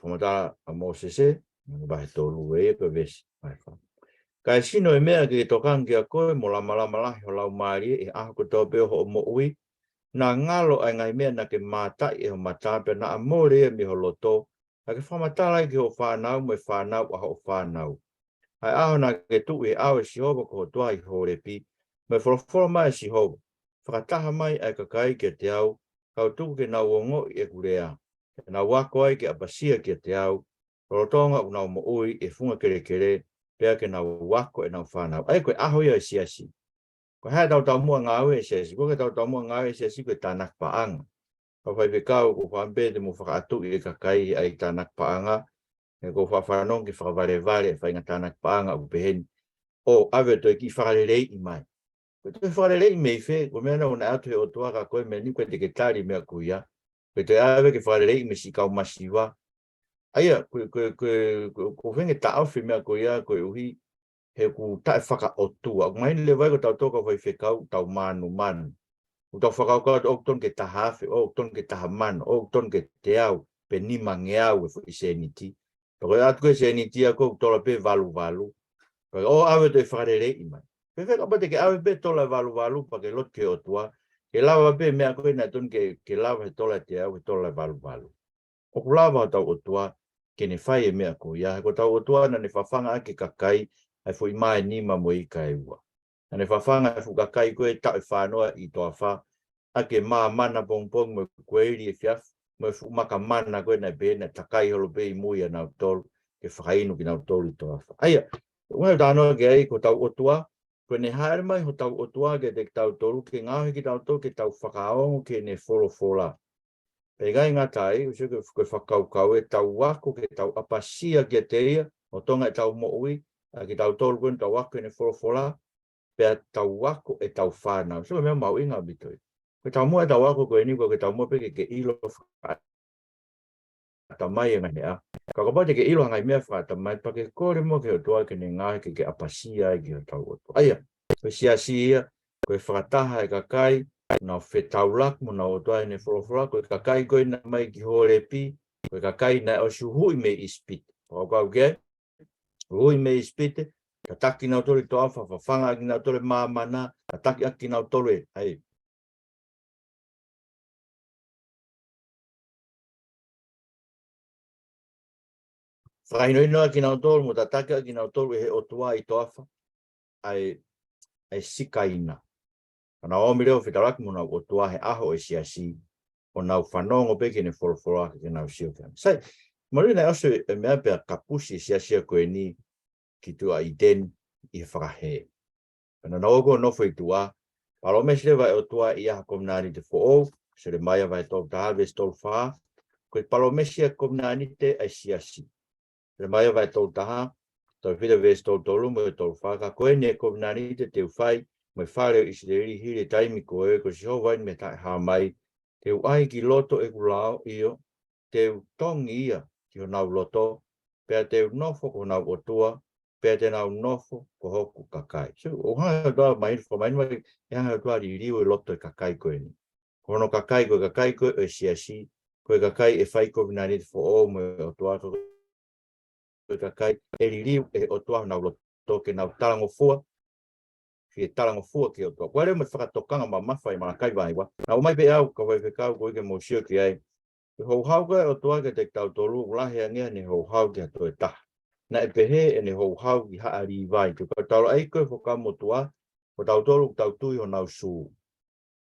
whamata a Mosese, vai tolu e pe vesi mai wha. Kai sino e mea ke tokangi a koe, mo la malahi ho lau maari, aho ko tau peo ho Mo'ui, na ngalo ai ngai mea na ke mātai e ho matape na amore e mi ho loto, a ke whamatala ki ho whanau me whanau a ho whanau. Ai aho na ke tu e au e sihoba ko ho tua I horepi, me wholofolo mai sihoba. Whakataha mai ai ka kai ke te au, kau tuku ke nau ongo I e kurea. Ke nau wako ai ke apasia ke te au, rotonga u nau Mo'ui e funga kere kere, pea ke nau wako e nau whanau. Ai koe aho ia e siasi. Ko hai tau mua ngawe se si ko tau mua ngawe se si ko tanak paanga. Ko fai pe kau ko whambe te mo whakaatu I ka kai ai tanak paanga. E ko whawhanong ki whakavare fai ngā tanak paanga u pehen. O awe toi ki whakarelei I mai. Ko te whakarelei mei whe, ko mea na una atu he Otua ka koe me ni koe te ke tari mea kuia. Ko te awe ki whakarelei me si kau masiwa. Aia, ko whenge ta awhi mea kuia koe uhi. He ku tae whaka Otua. Mai le vai ko tau toka vai whekau tau manu. Ku tau whakau kau o ton ke taha awhi, o ton ke taha manu, o ton ke te au, pe nima nge au e Iuniti. Pako atu ke Iuniti ako tola pe valu. Pako o awe toi whakarere I mai. Pe wheka pate ke awe pe tola valu, pake lot ke Otua. Ke lawa pe mea koe na ton ke lawa he tola te au, he tola valu. O ku lawa tau Otua, ke ne whai e mea ko ia. Ko tau Otua na ne whawhanga ake kakai, ai fo I mai nima mo I kai ua. Ane whawhanga e fuka kai koe tau e whanoa I toa wha. Ake maa mana pongpong mo kueiri e fiaf. Mo e fumaka mana koe na bena takai holo pe I mui a nau tolu. Ke whakainu ki nau tolu I toa wha. Aia, unga tānoa ke ai ko tau Otua. Koe ne haere mai ho tau Otua ke te tau tolu. Ke ngahi ki tau tolu ke tau whakaongo ke ne wholofola. Pei gai ngā tai, usio ke whakaukau e tau wako ke tau apasia ke te ia. O tonga e tau Mo'ui. Ki tau tolu koe tau wako ne wholofola. Pea tau wako e tau whanau. So mea mau inga bitoi. Ke tau mua e tau wako koe ni, ke tau mua peke ke ilo whakatamai e ngahea. Ka kapate ke ilo hangai mea whakatamai, pa ke kore mua ke Otua ke ne ngahi ke apasia e ki o tau Otua. Aia, koe siasi ia, koe whakataha e kakai, na whetau lak mo na Otua e ne wholofula, koe kakai koe na mai ki horepi, koe kakai na o suhui me ispit. Pakau ke, hui me ispite, ka taki nau tole toa whawhanga ki nau tole māmana, ka taki aki nau tole, hei. Whakaino inoa ki nau tole, mo ta taki aki nau tole he Otua I toa wha, ai sika ina. Kana omi reo whitaraki mo nau Otua he aho e siasi, o nau whanongo peke ne wholofoloa ke nau sio kia. Sai, marina oso e mea pia kapusi siasia koe ni ki tua I den I whakahe. Kana naoko nofo I tua, palo mesle vai Otua I aha komnani te fo'o, se le maia vai tau tahawe stol wha, koe palo mesia komnani te ai siasi. Le maia vai tau taha, tau whita ve stol tolu mo tol wha, ka koe ne komnani te whai, me whare I se ri hiri taimi koe, ko si hovain me tai ha mai, te uai ki loto e kulao io, te tongi ia ki ho nau loto, pea te nofo ko nau Otua, pea te nau nofo ko hoku kakai. So, o hanga doa mai, e hanga doa ri riu e loto e kakai koe ni. Kono kakai koe e siasi, koe kakai e whai koe vinani te fo o mo e Otua, koe kakai e ri riu e Otua nau loto ke nau talango fua, ki talango fua ki Otua. Koe reo me whakatokanga ma mawhai mana kai waiwa. Na o mai pe au, ka wai whekau koe ke mōsio ki ai, hou hau koe Otua ke te tau tolu, ulahe angea ni hou hau ki ato e taha. na e pehe e ne hou hau I haari vai. Tu ka tau ai koe Fakamo'ui, ko tau tolu tau tui ho nau su.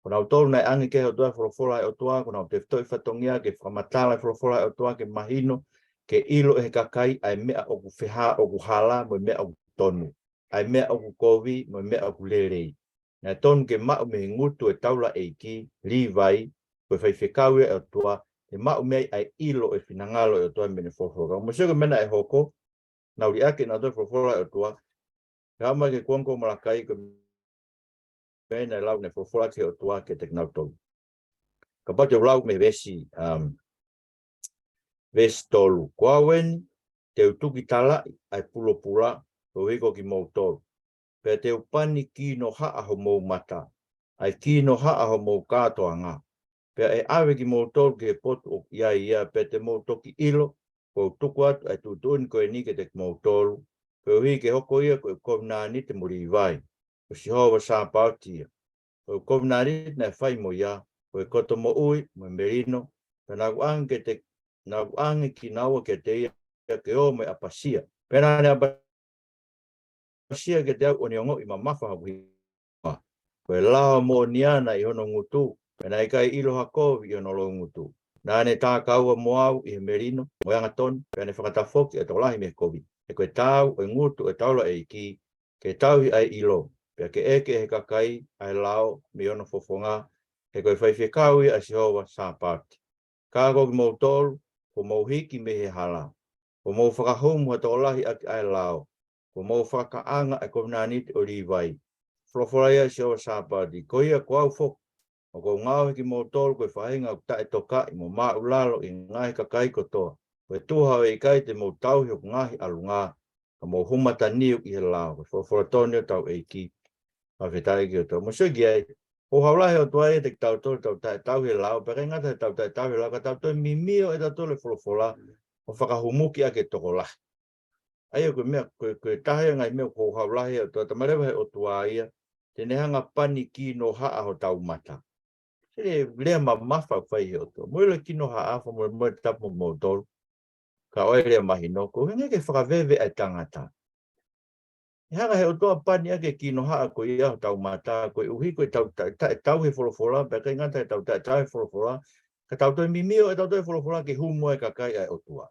Ko nau tolu nei angi ke Otua wholofola e Otua, ko nau te whtoi whatongia ke whamatala e wholofola e Otua ke mahino, ke ilo e kakai ai mea o ku wheha o ku hala mo mea o ku tonu. Ai mea o ku kovi mo mea o ku lerei. Na tonu ke mau me ngutu e taula e ki, li vai, ko e whaiwhekau e Otua, e mau mei ai ilo e whinangalo e Otua mene wholofola. Mo sego mena e hoko, nau ri ake na toi wholofola e Otua, kama ke kuanko malakai ko mena lau ne wholofola ke Otua ke te nau tolu. Ka pate lau me vesi, vesi tolu. Kua weni, te utuki tala ai pulo pula, ko hiko ki mou tolu. Pea te upani ki no haa ho mou mata, ai ki no haa ho mou katoa ngā. Pea e awe ki mou tolu ke potu o ia, pea te mou toki ilo, ko tuku atu ai tutuni ko e nike te mou tolu, ko hui ke hoko ia ko e kovnani te muri vai, ko si hova sa pautia. Ko kovnani na whai mo ia, ko e Katomo'ui, mo merino, pea nagu ange ki naua ke te ia, ke o me apasia. Pea nane apasia ke te au o niongo I mamafa hawi. Ko e lao mo niana I hono ngutu, pea nai kai ilo hakovi I hono lo ngutu. Nane tā kaua mo au I merino, mo yanga tonu, pea ne whakatafoki e tolahi me kovi. E koe tau, e ngutu, e taula e ki, ke tauhi ai ilo, pea ke eke he kakai, ai lao, me hono fofonga, e koe whaiwhekau I a Sihova sa pati. Ka koki mou tolu, ko mou hiki me he hala, ko mou whakahumu ha tolahi ai lao, ko mou whakaanga e kovnaniti o rivai. Wholofola Sihova sa pati, ko ia ko au fok, o ko ngau hiki mou tolu koe whahinga o tae toka I mo maa ulalo I ngahi kakai Katoa. Koe tuha e kai te mou tauhi o ngahi alunga, ka mou humata niu I he lao, ko wholofola tonio tau eiki, a whetai ki o tau. Mosuki ai, o haulahi o tua e te tau tolu tau tae tau he lao, peka ingata he tau tae tau he lao, ka tau toi mimio e tau tolu e wholofola, o whakahumuki ake toko lahi. Ai koe mea, koe tahe ngai mea ko haulahi o tua, tamarewa he o tua ia, te nehanga pani ki no haa ho tau mata. Ele lea mamafa whai o tua. Moile ki no haa fa mo tapu mo tolu. Ka oe lea mahinoko. Henge ke whakaveve ai tangata. Hanga he o tua pani ake ki no haa ko ia ho tau mata. Koe uhi koe tau he wholofola. Peka ingata he tau he wholofola. Ka tau toi mimio e tau toi wholofola ke humo e kakai ai o tua.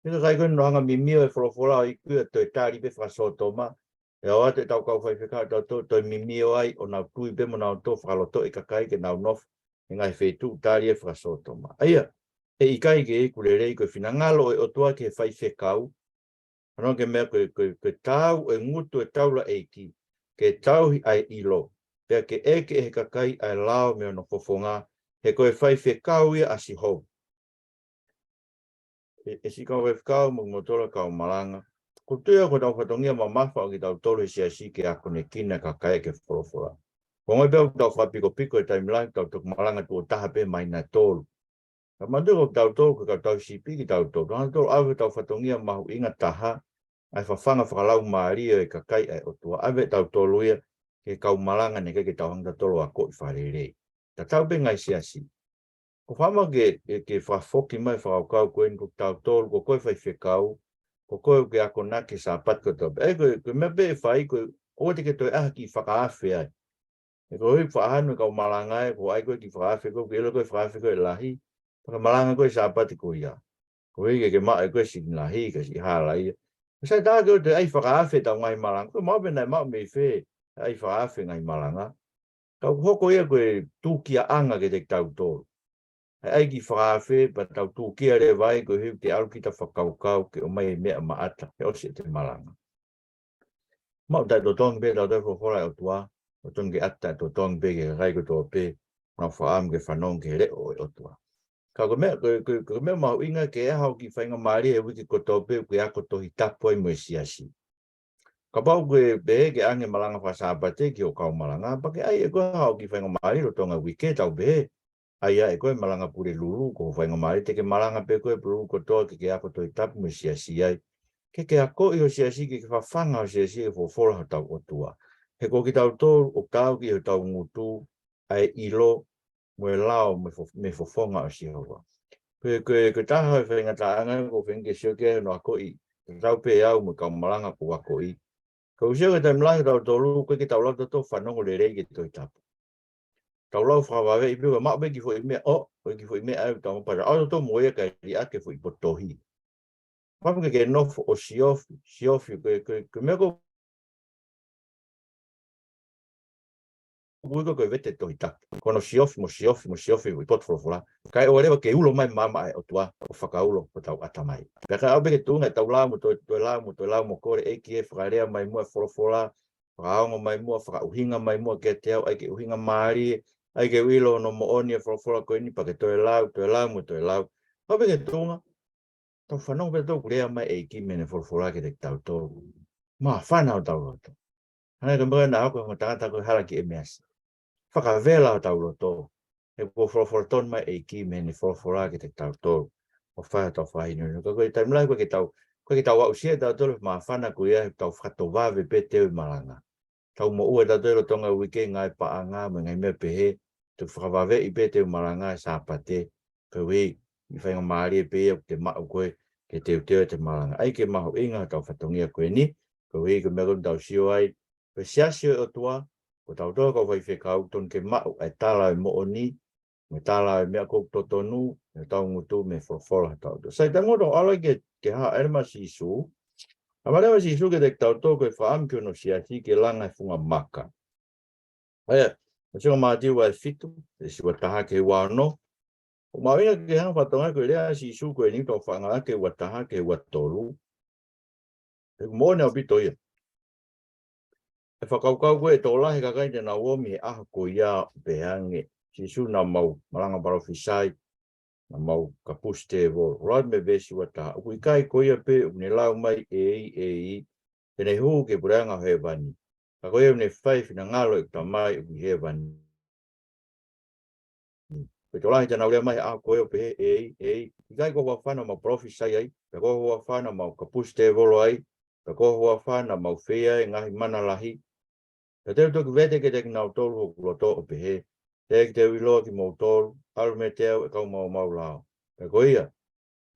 Hanga kai koe no hanga mimio e wholofola i kua toi tari pe whasotoma. E o ate tau kau whaiwhika tau toi mimio ai o nau tui pe mo nau tō whakaloto i kakai ke nau nofu. Ngai fetu tari e whakasotoma. Aia, e ikai ke kurerei koe whinangalo e Otua ke whaiwhekau. Anong ke mea koe tau e ngutu e taula eiki. Ke tauhi ai ilo. Pea ke eke e kakai ai lao mea no fofonga. He koe whaiwhekau ia asi hou. E si kau whaiwhekau mo motola kau malanga. Ko tuia ko tau whatongia ma mafa o ki tau tolu si ke ako ne kina kakai ke wholofola. Ko ngoi beo tau whapiko e taimilai tau tuk malanga tu o taha pe mai na tolu. Ka mandu ko tau tolu ka tau sipi ki tau tolu. Ka tolu awe tau whatongia mahu inga taha. Ai whawhanga whakalau maaria e kakai ai Otua. Awe tau tolu ia ke kau malanga ne ke tau hanga tolu a koi wharerei. Ta tau pe ngai siasi. Ko whama ke whafoki mai whakau koen ko tau tolu ko koe whaiwhekau. Ko koe ke ako nake sa pat ko tau. E koe mea pe e whai koe o te ke toi aha ki whakaafe ai. E ko hui whaahanu kau malanga e, ko ai koe ki whaafe koe, ke ilo koe whaafe koe lahi, paka malanga koe sa pati ko ia. Ko hui ke maa e koe si lahi, ke si hala ia. Sa tā koe te ai whakaafe tau ngai malanga, koe mau benai mau mei whee, ai whaafe ngai malanga. Kau hoko ia koe tūkia anga ke te tau tōru. Ai ki whaafe, pa tau tūkia re vai, koe hui te alu ki ta whakaukau, ke o mai mea maata, ke osi te malanga. Mau tai to tong be tau te whawhora o tua, o tong ke ata to tong be ke rai ko tō pe, na whaam ke whanong ke re o Otua. Ka ko mea mau inga ke e hau ki whainga maari e wiki ko tō pe, ke ako Tohitapu ai mo e siasi. Ka pau koe behe ke ange malanga whasapate ki o kau malanga, pa ke ai e koe hau ki whainga maari o tonga wike tau behe, ai e koe malanga pure lulu ko whainga maari, te ke malanga pe koe lulu ko tō ke ako Tohitapu mo e siasi ai. Ke ako i o siasi ke whawhanga o siasi e whawhora ha tau Otua. He ko ki tau tōru o tau ki o tau ngutu ai ilo mo e lao me whawhonga o Sihova. Koe taha e whainga taanga ko whenke sio ke no ako i tau pe au mo ka malanga ko wako I. Ko usio ke tamla tau tolu ko ke tau la to whanongo le rei ke Tohitapu. Tau lau whawawe I piwa mak beki fo I mea o, beki fo I mea au tau mpara. Au to moe ka I ake fo I potohi. Papu ke nofo o siofi ke mea ko Ugo ko vete Tohitapu. Kono siofi I potfolofora. Kai o rewa ke ulo mai mama e Otua o whakaulo o tau atamai. Peka au beke tunga tau lau mo kore eki whakarea mai mua folofora. Whakaongo mai mua, whakauhinga mai mua ke te au, ai ke uhinga maari, ai ke wilo no mo oni e folofora ko ini, pake toe lau. Au beke tunga, tau whanong pe tau kurea mai eki mene folofora ke te tau tō. Ma whanau tau roto. Hana ka mga na ako mo tangata ko haraki e measa. Whakawela o tau roto. E ko folofora mai eki mene folofora ke te tau tō. O whaia tau whahino. Ko koe taimlai ko ke tau wa usia tau tō ma whana ko ia tau whatowawe pe teo I malanga. Tau mo ua tatu tonga wike ngai paanga me ngai mea pehe tu whakawawe I pe teo malanga sa pate ko wei I whainga maari e pe te mau koe ke teo te malanga. Ai ke maho inga tau whatongia koe ni ko wei ko mea kon tau sio ai pe siasio Otua ko tau toa ko whai whekau ton ke mau ai tala mo oni me tala mea ko totonu me tau ngutu me whawhola tau to. Sai tangoto ala ke ha erma sisu Amarewa si suke te tau tō koe whaamkio no siasi ke langa funga maka. Aia, masinga mātiu wai fitu, e siwa taha ke wano. O mawinga ke hanga whatonga koe rea si su koe ni tō whanga ke wataha ke watolu. E kumone au pito ia. E whakaukau koe tō lahi kakai te na uomi e aha ko ia behange. Si su na mau malanga parofisai. Na mau kapuste vo rod me besi wata u kai ko ia pe ne lau mai e ne hu ke buranga he bani ka ko ne 5 na ngalo I tamai u he bani pe tola hita na ule mai a ko pe kai ko wa fana ma profisai ai ko wa fana ma kapuste vo ai ko wa fana ma fea ngai mana lahi pe te to vete ke te na tolu ko to pe he te wilo ki mo tolu al meteo e kau mau lao. Pe ko ia.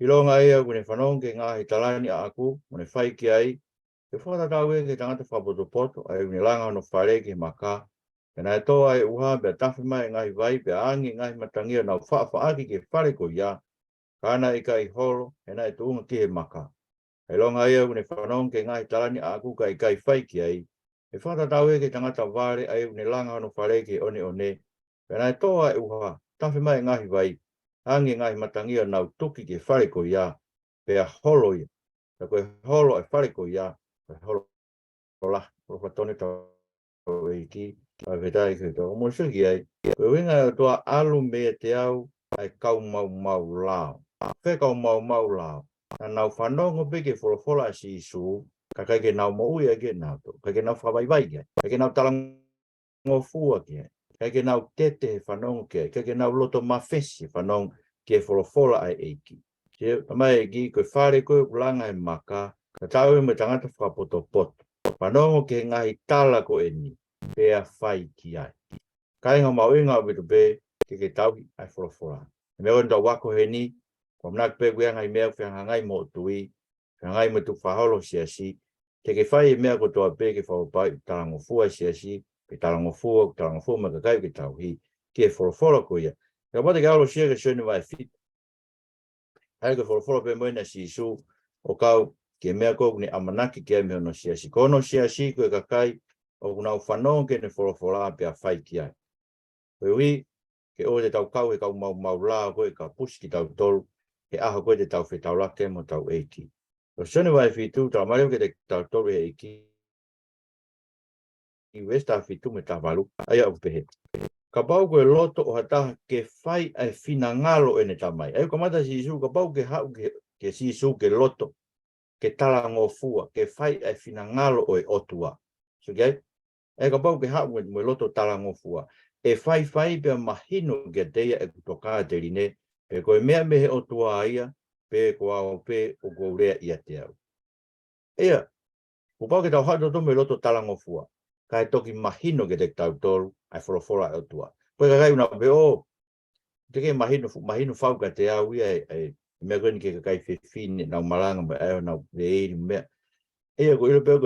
Ilonga ia kune whanong ke ngāhi talani a aku, mune whai ki ai. Ke whata tau e ke tangata whapoto ai kune langa no whare ke maka. Ke nai tō ai uha bea tawhi mai ngahi vai, bea angi ngahi matangia nau whaaki ke whare ko ia. Kāna I kai holo, he nai tuunga ki he maka. Ilonga ia kune whanong ke ngāhi talani a aku kai whai ki ai. Ke whata tau e ke tangata whare ai kune langa no whare ke one. Ke nai tō ai uha, tawhi mai ngahi vai. Angi ngai matangia nau tuki ke whare ko ia, pea holo ia. Ka koe holo ai whare ko ia, ka holo la, ko whatone tau e ki, ai whetai ke tau. Mo suki ai, koe winga toa alu mea te au, ai kau mau lao. Whe kau mau lao. Na nau whanongo peke wholofola si isu, ka kai ke nau mo ui ake nau to, kai ke nau whawaiwai ke, kai ke nau talango fua ke, kai ke nau tete he whanongo ke, kai ke nau loto mawhesi whanongo ke wholofola ai eiki. Ke tamai eki, koe whare koe kulanga e maka, ka tau me tangata whapoto. Whanongo ke ngahi tala ko e ni, pea whai ki ai. Kai ngā mauinga o bitu pe, ke tau ai wholofola. E mea on tau wako he ni, kwa mnak pe kuia ngai mea whiangangai mo tui, whiangangai mo tu whaholo siasi, ke whai e mea ko toa pe ke whaopai talangofua siasi, ke talangofua me kakai ke tau hi, ke wholofola ko ia. Ka pate ke alo sia ke sione vai fit. Hai ke wholofola pe moina si isu, o kau ke mea kou ne amanaki ke me ono siasi. Kono siasi koe kakai, o kunau whanong ke ne wholofola pe a whai ki ai. Koe ui, ke o te tau kau e kau mau la koe ka puski tau tolu, ke aha koe te tau whetau lake mo tau eiki. O sione vai fitu, tau mareo ke te tau tolu e eiki. I westa fitu me ta malu, ai au pehe. Ka pau koe loto o hataha ke whai ai whina ngalo ene tamai. Ai ka mata si isu, ka pau ke hau ke si isu ke loto, ke tala ngofua, ke whai ai whina ngalo o e Otua. So kai, ai ka pau ke hau me loto tala ngofua. E whai pe mahino ke teia e kutokaa te rine, pe koe mea mehe Otua aia, pe koa o pe o gourea ia te au. Ea, ko pau ke tau hato to me loto tala ngofua. Kai toki mahino ke te tau tolu, ai wholofola e Otua. Koe ka kai una pe o, te ke mahino whau ka te au ia e me ko ni ke kai fe fin na malanga ba e na ve me e ko ile pe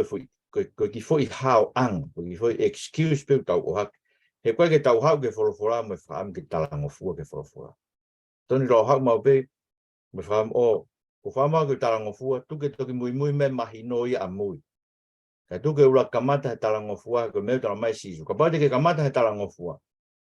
ko ki foi how ang ko ki foi excuse pe tau o hak he ko ke tau hak ke fora me fam ke talango fu ke fora toni ro hak mau pe me fam o ko fama ke talango fu tu ke to ki muy me mahino ia muy ka tu ke ula kamata talango fu ko me tra mai si ko pa ke kamata talango fu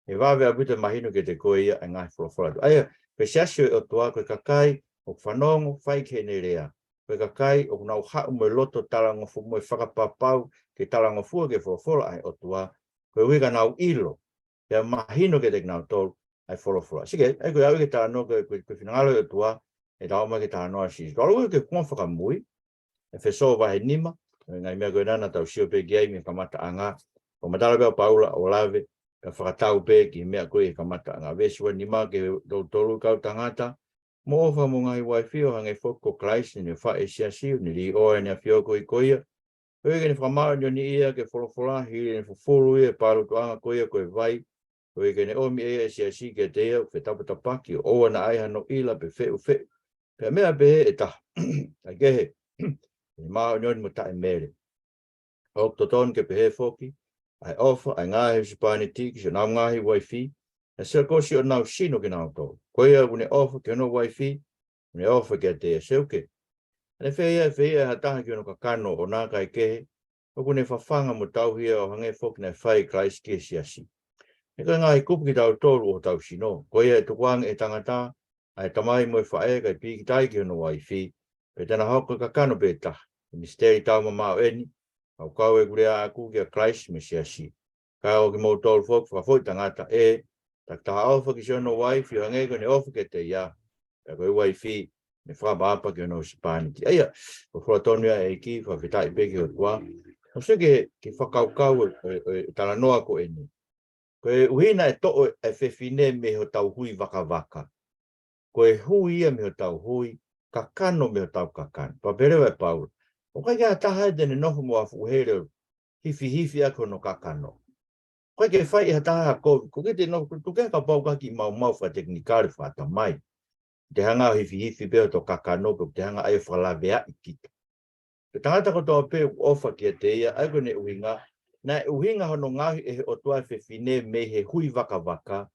e va ve abute mahino ke te ko ia nga fora ai pe sasio o toa ko kakai o fanongo fai ke nerea pe kakai o na ha mo loto talango fu mo whakapapau ke talango fu ke fora ai o toa ko we ga na ilo ya mahino ke te na tol ai fora sige ai ko ya ke talano ko finalo o toa e da ma ke talano si ko ke ko Fakamo'ui e fe so va nima ngai me go na tau sio pe gai me kamata anga o matala be paula o lave ka whakatau pe ki mea koe e kamata ngā vesua ni mā ke tolu kau tangata mo ofa mo ngai wifi o hangai foko klaisi ni wha e siasi ni li oe ni a whioko i koia koe ke ni whamao ni ia ke wholofola hi ni whofuru ia paru ko anga koia koe vai koe ke ni omi e siasi ke te ia whe tapatapaki o oa na ai hano ila pe wheu pe mea pe e ta ai kehe ni mā ni mo ta e mere o toton ke pe he foki ai ofa ai ngahi sipani tiki se nau ngahi wifi e se kosi o nau sino ke nau tō koia une ofa ke no wifi une ofa ke te seuke ane whea hataha ki ono kakano o nā kai kehe o kune whawhanga mo tau hia o hange foki nei whai Christ ke siasi e kai ngahi kupu ki tau tōru o tau sino koia e tukuang e tangata ai tamai mo e whae kai piki tai ki ono wifi pe tana hoko kakano pe ta misteri tau mamao eni au kau e kure a aku ki a Christ me siasi. Ka o ki mau tolu fok, whakafoi tangata e, tak taha ofa ki siono waifi, o ngei kone ofa ke te ia, ka koe waifi, me whakabapa ki ono sipaniti. Aia, o whakatonu e ki, whawhitai peki o tua. O se ki whakaukau e talanoa ko eni. Koe uhina e to'o e whewhine me ho tau hui waka. Koe hui ia me ho tau hui, kakano me ho tau kakano. Paperewa e Paul. O kai kia taha e tene nofu mo a fuhere hifi ako no kakano. Kai ke whai e taha a kovi, ko ke te nofu, tu kia ka pau kaki mau wha teknikari whata mai. Te hanga o hifi peo to kakano, pe te hanga ai whalawea i kita. Te tangata ko toa peo ofa kia te ia, ai kone uhinga, na uhinga hono ngahi e o tua whewhine me he hui waka,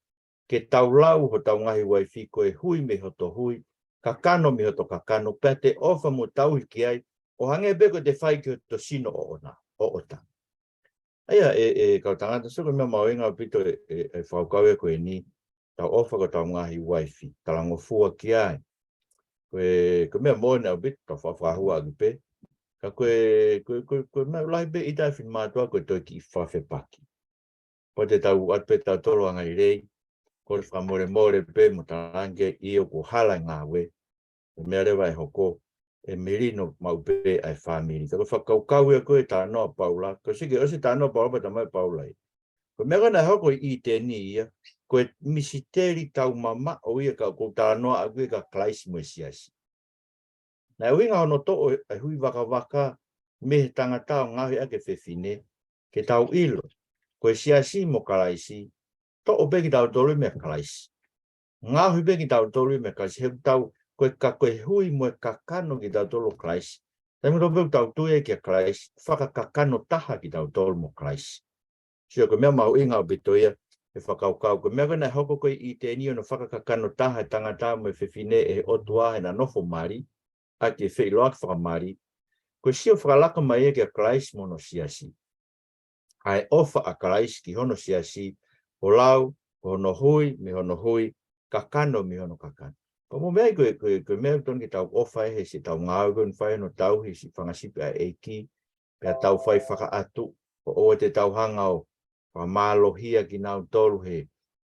ke tau lau ho tau ngahi waifi ko e hui me ho to hui, kakano me ho to kakano, pe te ofa mo tau hiki ai, o hange beko te whai ki to sino o ona, o ota. Aia, kau tangata, soko mea mauinga o pito e whaukau e koe ni, tau ofa ko tau ngahi waifi, talango fua ki ai. Koe mea moina o pito, tau whawhahua agi pe, ka koe mea ulahi pe i tai whin mātua koe toi ki whawhepaki. Po te tau atpe tau tolo anga i rei, koe whamore pe mo talange i o ko hala ngā we, mea rewa e hoko, e merino maupe ai family. Tako whakaukau e koe tā noa paula. Ko sige, o se tā noa paula pa tamai paula i. Ko mea kana hoko i te ni ia, koe misiteri tau mama o ia ka ko tā noa a koe ka klaisi mo e siasi. Nā uinga hono to e hui waka me tangata o ngahi ake whewhine, ke tau ilo. Koe siasi mo kalaisi, to o peki tau tolu me kalaisi. Ngahi peki tau tolu me kalaisi, heu tau koe hui mo e kakano ki tau tolo klaisi. Tai mo tau tau tue ki a klaisi, whakakakano taha ki tau tolo mo klaisi. Sio koe mea mau inga o bitoia, e whakaukau. Koe mea kona hoko koe i te ni ono whakakakano taha e tangata mo e whewhine e Otua e na nofo mari, a ki e wheiloak whakamari. Koe sio whakalaka mai e ki a klaisi mono siasi. Ai ofa a klaisi ki hono siasi, o lau, hono hui, me hono hui, kakano me hono kakano. Komo mea koe mea ton ki tau ofa e he si tau ngāugon whai no tau he si whangasipi a eiki, pia tau whai whaka atu, o oa te tau hanga o whamalohia ki nau tolu he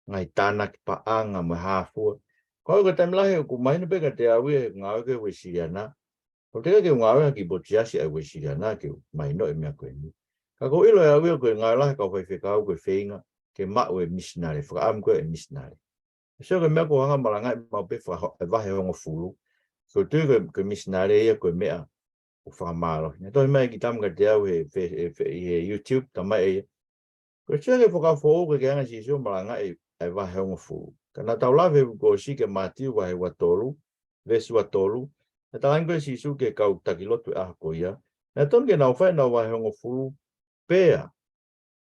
ngai tāna ki paanga me hāfua. Koe ko taimlahe o ku mahina peka te awi e ngāuge we siriana, ko teka ke ngāuge ki botiasi a we siriana ke mahino e mea koe ni. Ka ko ilo e awi o koe ngāi lahe kau whai whekau koe whenga, ke mau e missionary, whakaam koe e missionary. So ke mea ko hanga marangai mau pe wahe hongo fulu. So tu ke missionary ia koe mea o whamalo. Nā toi mai ki tamka te au he YouTube tamai ia. Koe tia ke whakawho o ke anga si so marangai e wahe hongo fulu. Ka nā tau lawe ko si ke mātiu wahe watolu. vesua tolu. Na talango sisu ke kau takilotu koia. Na ton ke nau fai nau wahongo fulu pea.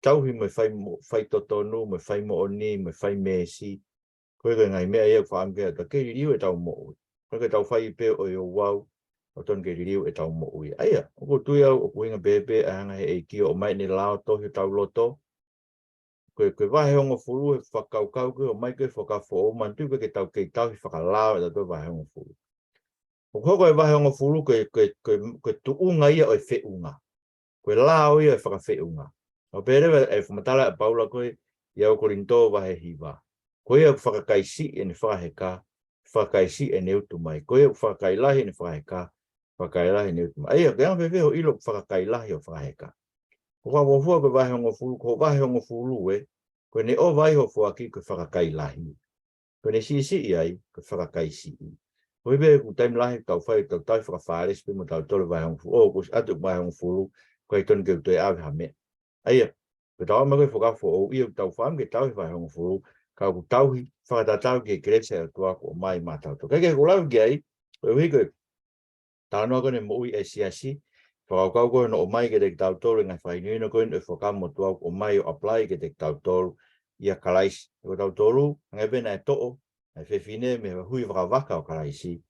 Tauhi me fai totonu, me fai mooni, me fai mesi. Koe ngai mea ia whaamkea ta ke ririu tau mo'ui. Koe tau fai pe o yo wau. O ton ke ririu tau mo'ui. Aia, o tui au o kuinga bebe a hanga he kio o mai ni lao tohi tau loto. Koe wahongo fulu he whakaukau koe o mai koe whakafo o mantu koe ke tau tauhi whakalao e tato wahongo fulu. O koe wahongo fulu koe tuunga ia o e whiunga. Koe lao ia e whakawhiunga. O perewa e whamatala a paula koe ia o korinto wahe hiwa. Koe au whakakaisi e ne whakaheka, whakakaisi e ne utu mai. Koe au whakakailahi e ne whakaheka, whakakailahi ne utu mai. Aia, kaya pepe ho ilo whakakailahi o whakaheka. Ko ka wofua koe wahongo fulu, ko wahongo fulu e, koe ne o vai ho fuaki koe whakakailahi. Koe ne si ai, koe whakakaisi i. Koe be ku taim lahi tau whai tau tai whakawhares, pe mo tau tole wahongo fulu. O, kus atu wahongo fulu, koe tonu ke utoi awe hame. Aia, ko tau ama koe whakafo o ia tau whaam ke tau wahongo fulu, ka ku tauhi whakatatau ke krese atua ko mai matau. Kake ko lau ki ai, koe hui koe, tānoa koe ne mo'ui e siasi, whakakau koe no o mai ke te tau tolu ngai whainui koe no whakamo tua o mai o apply ke te tau tolu ia kalaisi. Ko tau tolu, ngai bena e to'o, e whewhine me hui whakawaka o kalaisi,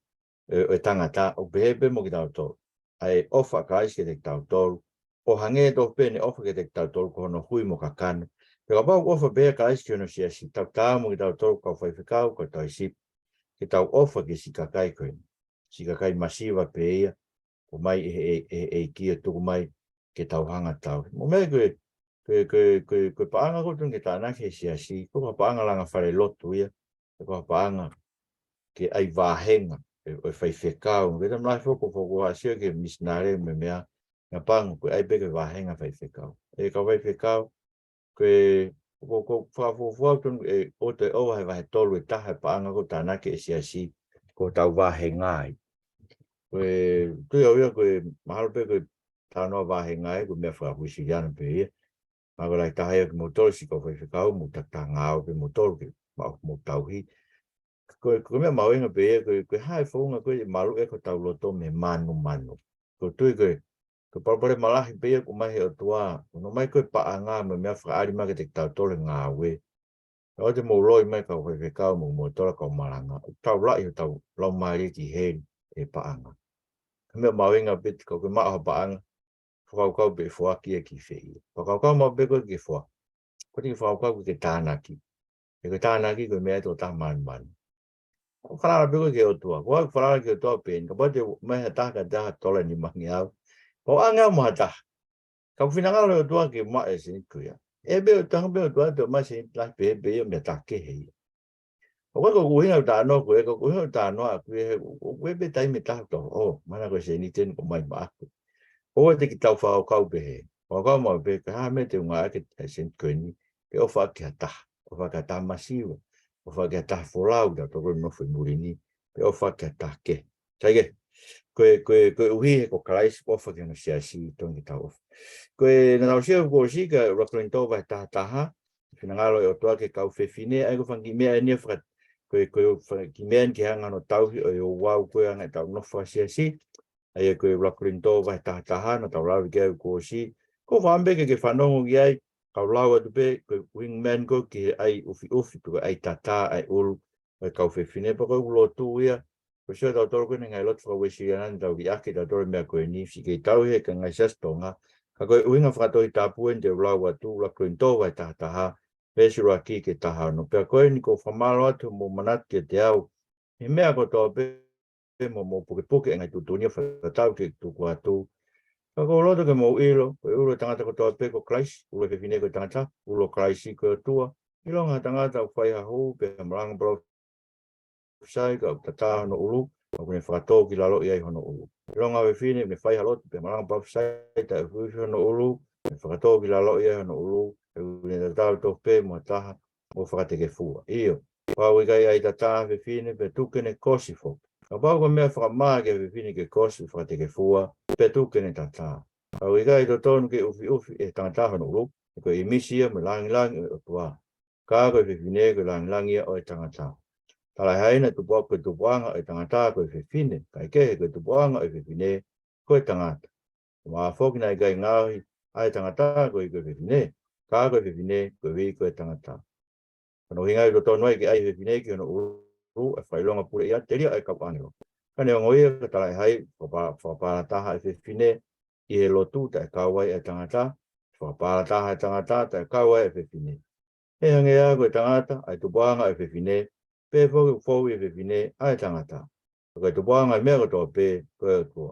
e tangata o behebe mo ki tau tolu. Ai ofa kalaisi ke te tau tolu, o hange to pene ofa ke te tau tolu ko no hui mo kakano. Peka pau ofa bea kalaisi ki ono siasi, tau tāmo ki tau tolu kau whaiwhikau, ko tau isip, ki tau ofa ke sikakai koe. Sikakai masiva pe ia, o mai e kia tuku mai ke tau hanga tau. Mo mea koe paanga kotun ke tāna ke siasi, ko paanga langa whare lotu ia, ko paanga ke ai wāhenga, e whaiwhekau. Keta mlai whoko asia ke misnare me mea, ngā panga koe ai peke wāhenga whaiwhekau. E ka whaiwhekau, koe ko whawhawhau tun e o te oa he wahe tolu e taha paanga ko tāna ke siasi, ko tau wāhenga ai. Koe tui au ia koe mahalo pe koe tānoa wāhenga ai, koe mea whahuisi iana pe ia. Mako lai taha ia ke motoro si kau whaiwhekau, mo ta ngāo ke motoro ke mo tauhi. Koe mea mauenga pe ia, koe hae whaunga koe malu e ko tau loto me manu. Koe tui koe parapare malahi pe ia ko mai he Otua. No mai koe paanga me mea whakaari ma ke te tau tole ngāwe. O te mauloi mai kau whaiwhekau mo motora kau maranga. Tau lai o tau lau maari ki hei e paanga. Mea mauenga piti kau ke maa paanga. Whakaukau pe whuaki e ki whei. Whakaukau mau pe koe ki whua. Koe te whakaukau ke tānaki. E koe tānaki koe mea tō taha manu. Ko whanara pe koe ke Otua. Ko hau whanara ke Otua pe. Ka pate meha taha ka tola ni mangi au. Ko anga maha taha. Ka whinangalo e Otua ke maa e sini kuia. E be o tanga be Otua te mai sini lai pe e mea taha ke hei. O koe ko kuhinga tānoa koe. Ko kuhinga tānoa koe. Koe be taime taha toh. O, mana koe sini tēnu ko mai maa koe. O te ki tau whakau pe he. Whakau mau pe ka haa me te unga ake te sent koe ni. Pe o whaki ha taha. O whaki ha taha masiwa. O whaki ha taha wholau da toko nofu muri ni. Pe o whaki ha taha ke. Taike. Koe uhi he ko karaisi o whaki hana siasi tongi tau ofu. Koe na tau sia ko si ka rakulinto vai taha. Whinangalo e o toa ke kau whewhine. Ai ko whanki mea e nia whakat. Koe whanki mea ki hanga no tauhi o i o wau koe anga tau nofu siasi. Ai koe rakulinto vai taha na tau lau ki au ko si. Ko whaambeke ke whanongo ki ai. Kau lau atu pe, koe wingman ko ki ai ufi, koe ai tata, ai ulu. Koe kau whewhine pa koe ulo tu ia. Koe sio tau toro koe ngai lotu whawesi anan tau ki ake tau toro mea koe ni. Si kei tau he ka ngai sastonga. Ka koe uinga Tohitapu en te lau atu rakulinto vai taha. Pesura ki ke taha no. Pea koe ni ko whamalo atu mo manat ke te au. He mea ko tau pe. Mo puke ngai tutunia whakatau ke tuku atu. Ka ko loto ke mo ilo, ko ulo tangata ko toa pe ko klaisi, ulo ke whine ko tangata, ulo klaisi ko Otua. Ilo ngā tangata o whai hahu, pe maranga bro sai ka tata hono ulu, o kune whakatau ki lalo i ai hono ulu. Ilo ngā whine me whai halot, pe maranga bro sai ta hui hono ulu, me whakatau ki lalo i ai hono ulu, pe kune tatau to pe mo taha, o whakateke fua. Iyo, pau i kai ai tata whine pe tukene kosifo. Ka pau ko mea whakamaa ke whine ke kosi whakateke fua, pe tukene tata. Au i kai to tonu ke ufi e tangata hono ulu, e ko imisia me langi o Otua. Ka koe whine ko langi o e tangata. Tala haina tu po tu buanga e tangata ko fine kai ke ko tu buanga e fine ko tangata ma foki na gai ngai ai tangata ko fine ka ko fine ko vi ko tangata no hinga do to noi ke ai fine ke no u e fai longa pure ia teria ai ka panelo kane ngoi ka tala hai fa pa ta ha fine i lo tu ta ka wai e tangata fa pa ta ha tangata ta ka wai e fine e ngea ko tangata ai tu buanga e fine pe fo e fine ai tangata ko tu buanga me ko to pe ko ko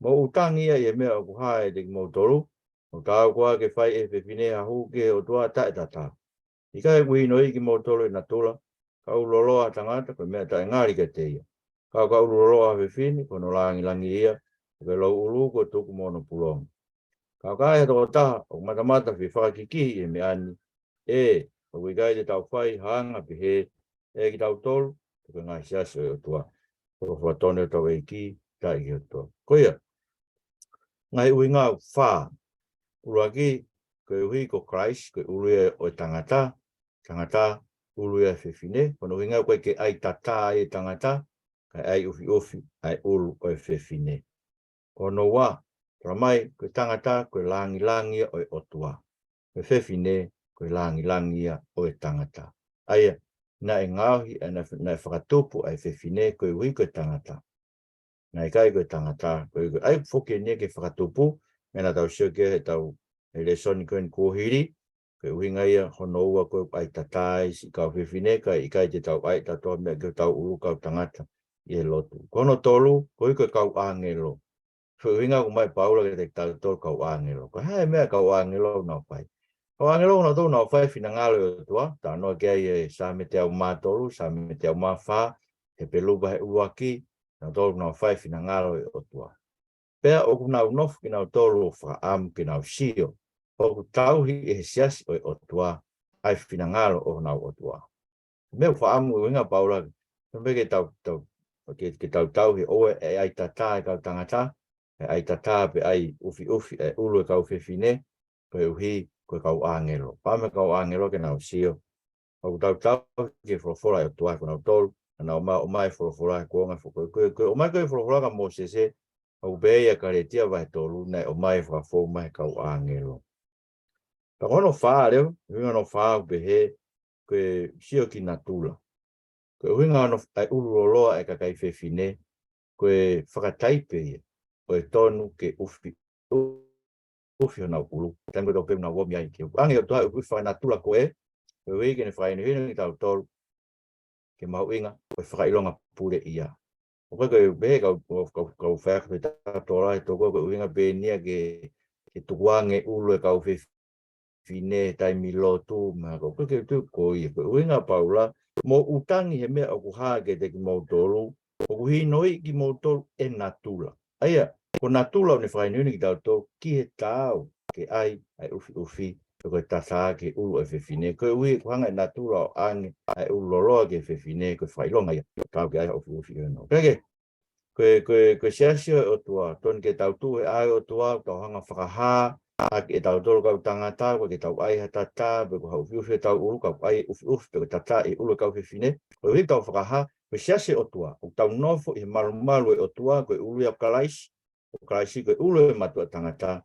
mo utangi e me ko hai de mo toru o ka ko ke fai e fine a hu ke o tua ta ta i kai wi no i ki mo toru na tula ka u lolo a tangata ko me ta ngari ke te ka u lolo a fine ko no langi ia ko lo ulu ko tu mo no pulong ka e to ta o mata fi fa ki e me ani e o we gai de tau fai hanga pe he e ki tau tolu ko ngai sia se o tua o fotone to e ki ta i o to ko ia ngai uinga fa uraki ko hui ko Christ ko ulu o tangata ulu e fefine ko no inga ko ke ai tata e tangata kai ai ufi ai ulu o fefine ko no wa ramai ko tangata ko langi o Otua ko fefine ko langi o tangata ai na engahi na fakatupu ai fefine ko hui ko tangata na kai ko tangata ko ai foke ne ke fakatupu mena tau sheke tau Lesoni ko hiri ko winga ia hono ua ko ai tatai si ka fefine ka i kai te tau ai tato me ke tau ulu ka tangata i lotu kono tolu ko kau angelo fo winga ko mai paula ke te tau kau angelo ko hai me kau angelo na pai kau angelo na to na pai finangalo tua ta no ke ai sa me te ma tolu sa me te ma fa e pelu ba uaki na to na pai finangalo o tua pea o kuna unof kina tolu fa am kina sio o tau hi e sias o Otua ai finangalo o na Otua me fa am winga paula me ke tau ke tau hi o e ai tata ka tangata e ai tata pe ai ufi e ulu ka ufi fine ko uhi ko ka angelo pa me ka angelo ke na sio o tau ke fora Otua ko na tol na o mai fora ko nga ko o mai ko fora ka mo se o beia ka le tia vai tolu na o mai fo mai ka angelo pa ono fa le winga no fa be he que sio ki natula que winga no ai ulu e ka kai fefine que fakataipe o tonu ke ufi na ulu tango do pe na wo mi ai ke ange to u fa natula ko e we ke ne fa ni ta tol ke mau winga o fa ilonga pure ia o ke be ka fa ta to la to ko winga be ni ke tuange ulu ka ufi fine tai milotu ma ko ke tu ko i ko winga paula mo utangi he me o ha ke te mo tolu o hi noi ki mo tolu e natula aya ko natula ne fai ni ki to ki he tau ke ai ufi ko ta sa ke u e fine ko wi ko hanga natula an ai u lolo ke fine ko fai longa ya ka ke ai ufi no ke ko sia o tua ton ke tau tu ai o tua to hanga whakaha e tau tolu kau tangata ko ke tau ai hatata be ko hau fiu tau ulu kau ai pe tata e ulu kau fine o ri tau whakaha ko sia o tua o tau nofo i malu e o tua ko ulu ia kalais o kalaisi ko ulu e matua tangata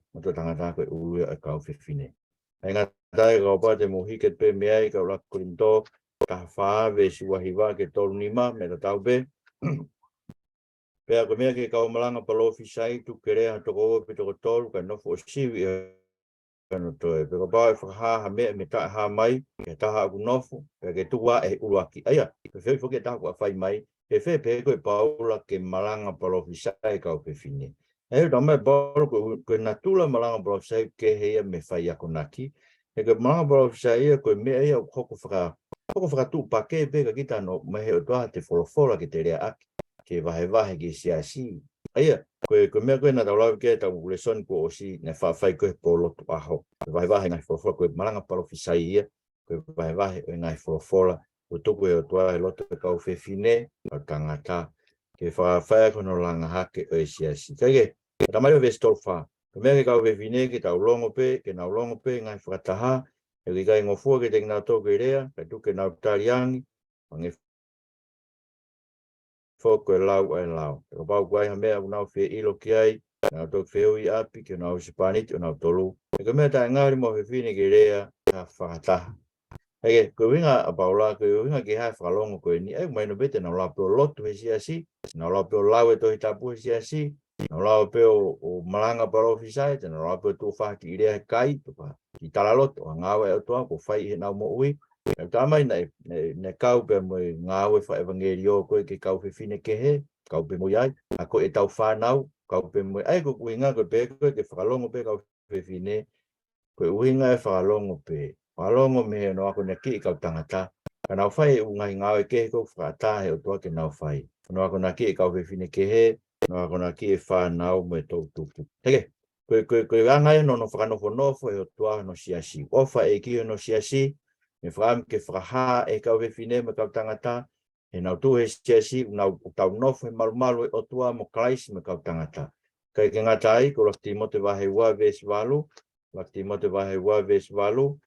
ko ulu e kau fine ai ngā tai kau pa te mohiket pe meai kau lakurinto ka wha ve siwahiwa ke tolu nima me tau be pea ko mea ke kau malanga palofi sai tu kerea toko pe toko tolu ka nofo o siwi no to e ko ba ha me ta ha mai ke ta ha nofo ke tua e uruaki aya pe fe ke ta ko fai mai pe ko paula ke malanga palofi sai ka pe fine e do me bol ko natula malanga palofi sai ke he me fai ko naki e ke malanga palofi sai ko me e ko fa tu pa ke pe ka kita no me he to te folo ke te rea ke vahe ke siasi aya ko me ko na tau ke tau Lesoni ko osi ne fa fai ko polo tu aho vai ngai folo ko malanga palo fisai ko vai ngai folo o to ko o tua loto ka o fefine tangata ke fa ko no langa hake o siasi ke ta mai ve stolfa ko me ka o fefine ke tau longo pe ke na longo pe ngai fataha e ga ngo fu ke te na to ke rea ke tu ke na tariangi Foko e lau. Ko pau kwai ha mea unau fie ilo ki ai. Nā tō whiu I api ki unau sipaniti unau tolu. E ka mea tai ngāri mo whiwhine ki rea ka whakataha. Hei, ko winga a paula, ko winga ki hai whakalongo koe ni. Ei, mai no bete na lau peo lotu he siasi. Na lau peo lau e Tohitapu he siasi. Na lau peo o malanga paro fisai. Na lau peo tū whaki I rea he kai. I tala loto, a ngāwe Otua, ko whai he nau Mo'ui. E tamai ne kau pe mo ngāwe wha evangelio koe ke kau whiwhine ke he. Kau pe mo iai. A ko e tau whanau. Kau pe mo ai ko winga ko pe koe ke whakalongo pe kau whiwhine. Koe winga e whakalongo pe. Whakalongo me no ako ne ki I kau tangata. Ka nau whai u ngai ngāwe ke he ko whakata he Otua ke nau whai. No ako na ki I kau whiwhine ke he. No ako na ki e whanau me tau tupu. Heke. Koe angai no whakanofo nofo e Otua no siasi. Ofa e ki no siasi. Me whakam ke whakaha e kau whiwhine me kau tangata. E nau tu he siasi. Nau tau nofo e malu e Otua mo klaisi me kau tangata. Kai ke ngatai ko lakti mo te wahe ua ves walu. Lakti mo te wahe ua ves walu.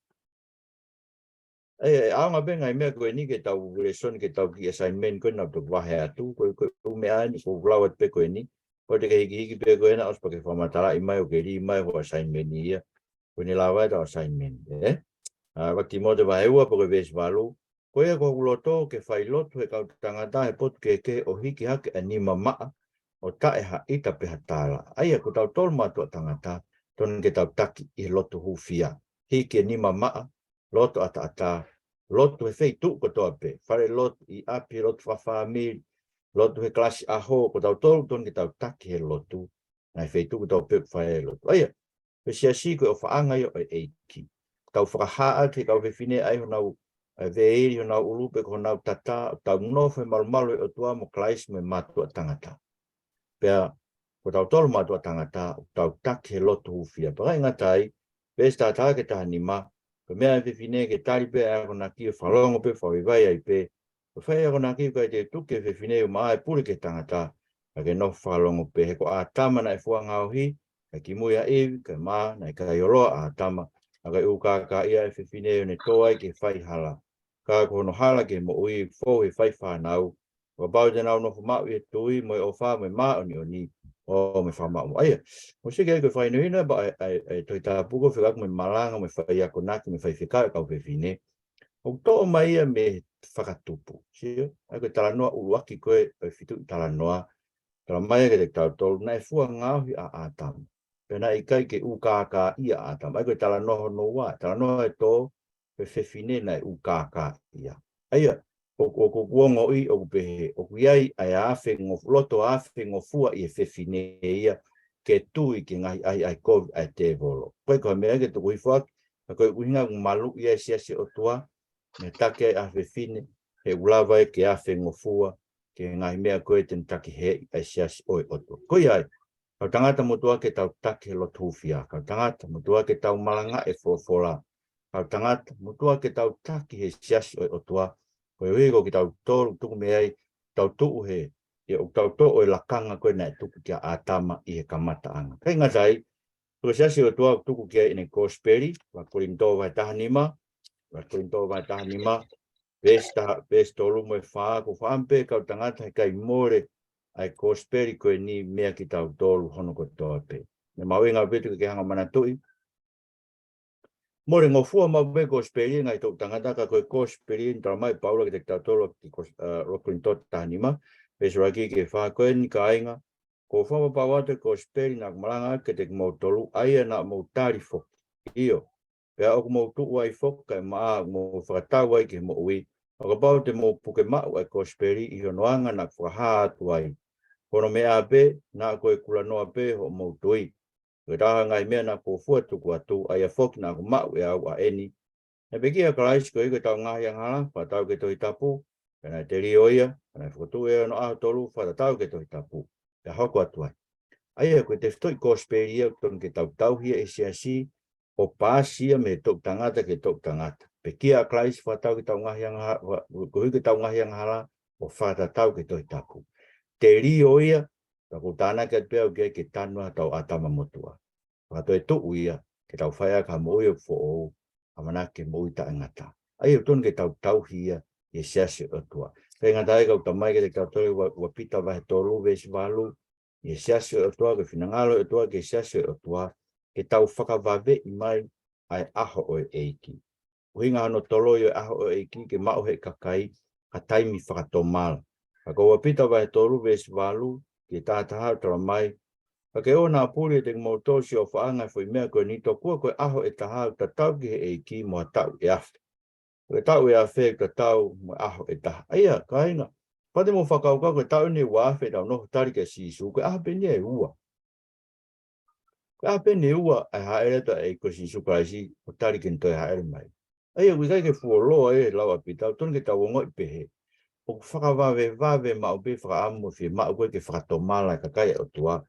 Aonga be ngai mea koe ni ke tau Lesoni ke tau ki assignment koe nau tuk wahe atu. Koe umea ni ko blawat pe koe ni. Koe te ke hiki pe koe na os pake whamatara I mai o ke ri mai ho assignment ni ia. Koe ni lawa ta assignment. Wakti mo te wahe ua po koe ves walu. Koe e ko uloto ke whai lotu he kau tangata he potu ke o hiki hake anima maa. O tae ha ita pe hatala. Aia ko tau tolu matua tangata. Ton ke tau taki I lotu hufia. Hiki anima maa. Loto ata. Lotu he fei tu kotoa pe. Whare lotu I api, lotu whawhamiri. Lotu he klasi aho. Ko tau tolu ton ke tau taki he lotu. Nai fei tu kotoa pe whae lotu. Aia. Pe siasi koe o whaanga yo e eiki. Tau whakahaa te kau whiwhine ai honau veiri honau ulupe ko honau tata. Tau nofe malu e Otua mo klaisi me matua tangata. Pea, ko tau tolu matua tangata. Tau taki he lotu hufia. Pakai ngatai. Pes tata ke taha nima. Ko mea whiwhine ke tari pe a kona ki o whalongo pe whawivai ai pe. Ko whai a kona ki kai te tuke whiwhine o maa e puri ke tangata. Ka ke no whalongo pe he ko a tama na e fuangauhi. Ka ki muia iwi, ka maa, na ka ioloa a tama. A ka uka ka ia e whiwhine o ne toai ke whai hala. Ka kono hala ke Mo'ui fō he whai whanau. Ka bau te nau no whamau I e tui mo e o wha mo e maa o ni. O me whamau mo. Aia, mo sike ko whai nuhina ba e Tohitapu ko whikak me malanga me whai ako naki me whai whikai kau whiwhine. O tō mai ia me whakatupu. Sio, ai ko talanoa uruaki koe e Fitu'italanoa. Tala mai ke te tau na e fua ngauhi a ātamu. Pena I kai ke ukaka ia ātamu. Ai koe tala noho no wā. Tala noho e tō pe whiwhine na e ukaka ia. Aia, o kuongo I o kupehe. O kuiai ai awhi loto awhi ngofua I e whiwhine ia. Ke tui ke ngahi ai kovi ai te volo. Koe koe mea ke tuku hifuak. Koe uhinga malu ia siasi Otua. Me take a whiwhine. He ulawa e ke awhi ngofua. Ke ngahi mea koe ten taki he ai siasi oi Otua. Koe ai. Kau tangata mutua ke tau taki he lotu hufia. Kau tangata mutua ke tau malanga e fola. Kau tangata mutua ke tau taki he siasi oi Otua. Koe huigo ke tau tolu tuku meai. Tau tuu he. E o tau tō e lakanga koe na e tuku kia ātama I he kamata anga. Kei ngatai. Koe siasi Otua tuku kia I ne kosperi. Wakurinto vai tahanima. Wakurinto vai tahanima. Ves tolu mo e whaa. Ko whaampe kau tangata he kai more. Ai kosperi koe ni mea ki tau tolu hono kotoa pe. Me mawinga petu ke hanga manatui. More ngofua mawe kosperi ngai tau tangata ka koe kosperi ntra mai paula ki te tau tolu ki rokuin tot tahanima. Pesuraki ke wha koe ni ka ainga. Ko whama pawate kosperi na kumalanga ke te mau tolu. Aia na mau tari fok. Iyo. Pea oku mau tuu ai fok kai maa mau whakatau ai ke Mo'ui. Oka pau te mau puke mau ai kosperi I honoanga na whahaa atu ai. Kono mea ape, na koe kula noa pe ho mautui. Koe taha ngai mea na ko fua tuku atu, ai a whoki na ko mau e au a eni. E peki a kalaisi koe tau ngahi anghala, pa tau ke Tohitapu, pena te rio ia, pena whutu e no aho tolu, pa tau ke Tohitapu. Pea hoko atu ai. Aia koe te whtoi kosperi ia, ton ke tau hia e siasi, o pāsia me tok tangata ke tok tangata. Peki a kalaisi pa tau ke tau ngahi anghala, koe ke tau ngahi anghala, o whata tau ke Tohitapu. Te rio ia, ka kutana ke peo ke tanua tau atama motua. Pato e tuu ia, ke tau whaia ka Mo'ui o fōo, amana ke Mo'ui ta angata. Ai o tonu ke tau hia, e siasi Otua. Penga tae kau tamai ke te kautore wa pita vahe tolu vesi walu. I siasi o Otua ke finangalo Otua ke siasi o Otua. Ke tau whakavawe I mai ai aho o eiki. Uhinga ano tolo i aho o eiki ke mau he kakai ka taimi whakatomala. Ako wa pita vahe tolu vesi walu ke tātaha tala mai. Ke o nā puri te mautosi o whaanga fwoi mea koe nito kua koe aho e taha ta tau ki he eiki mo tau e afe. Koe tau e afe ka tau mo aho e taha. Aia, ka inga. Pate mo whakauka koe tau ni wa afe tau noho tari ke sisu. Koe aho peni e ua. Koe aho peni ua ai haere ta e ko sisu kaisi o tari ke ntoe haere mai. Aia, koe kai ke fuoloa e lawa pitau. Tonu ke tau ongo I pehe. O whakawawe ma upe whakaamu fi ma koe ke whakatomala ka kai o tua.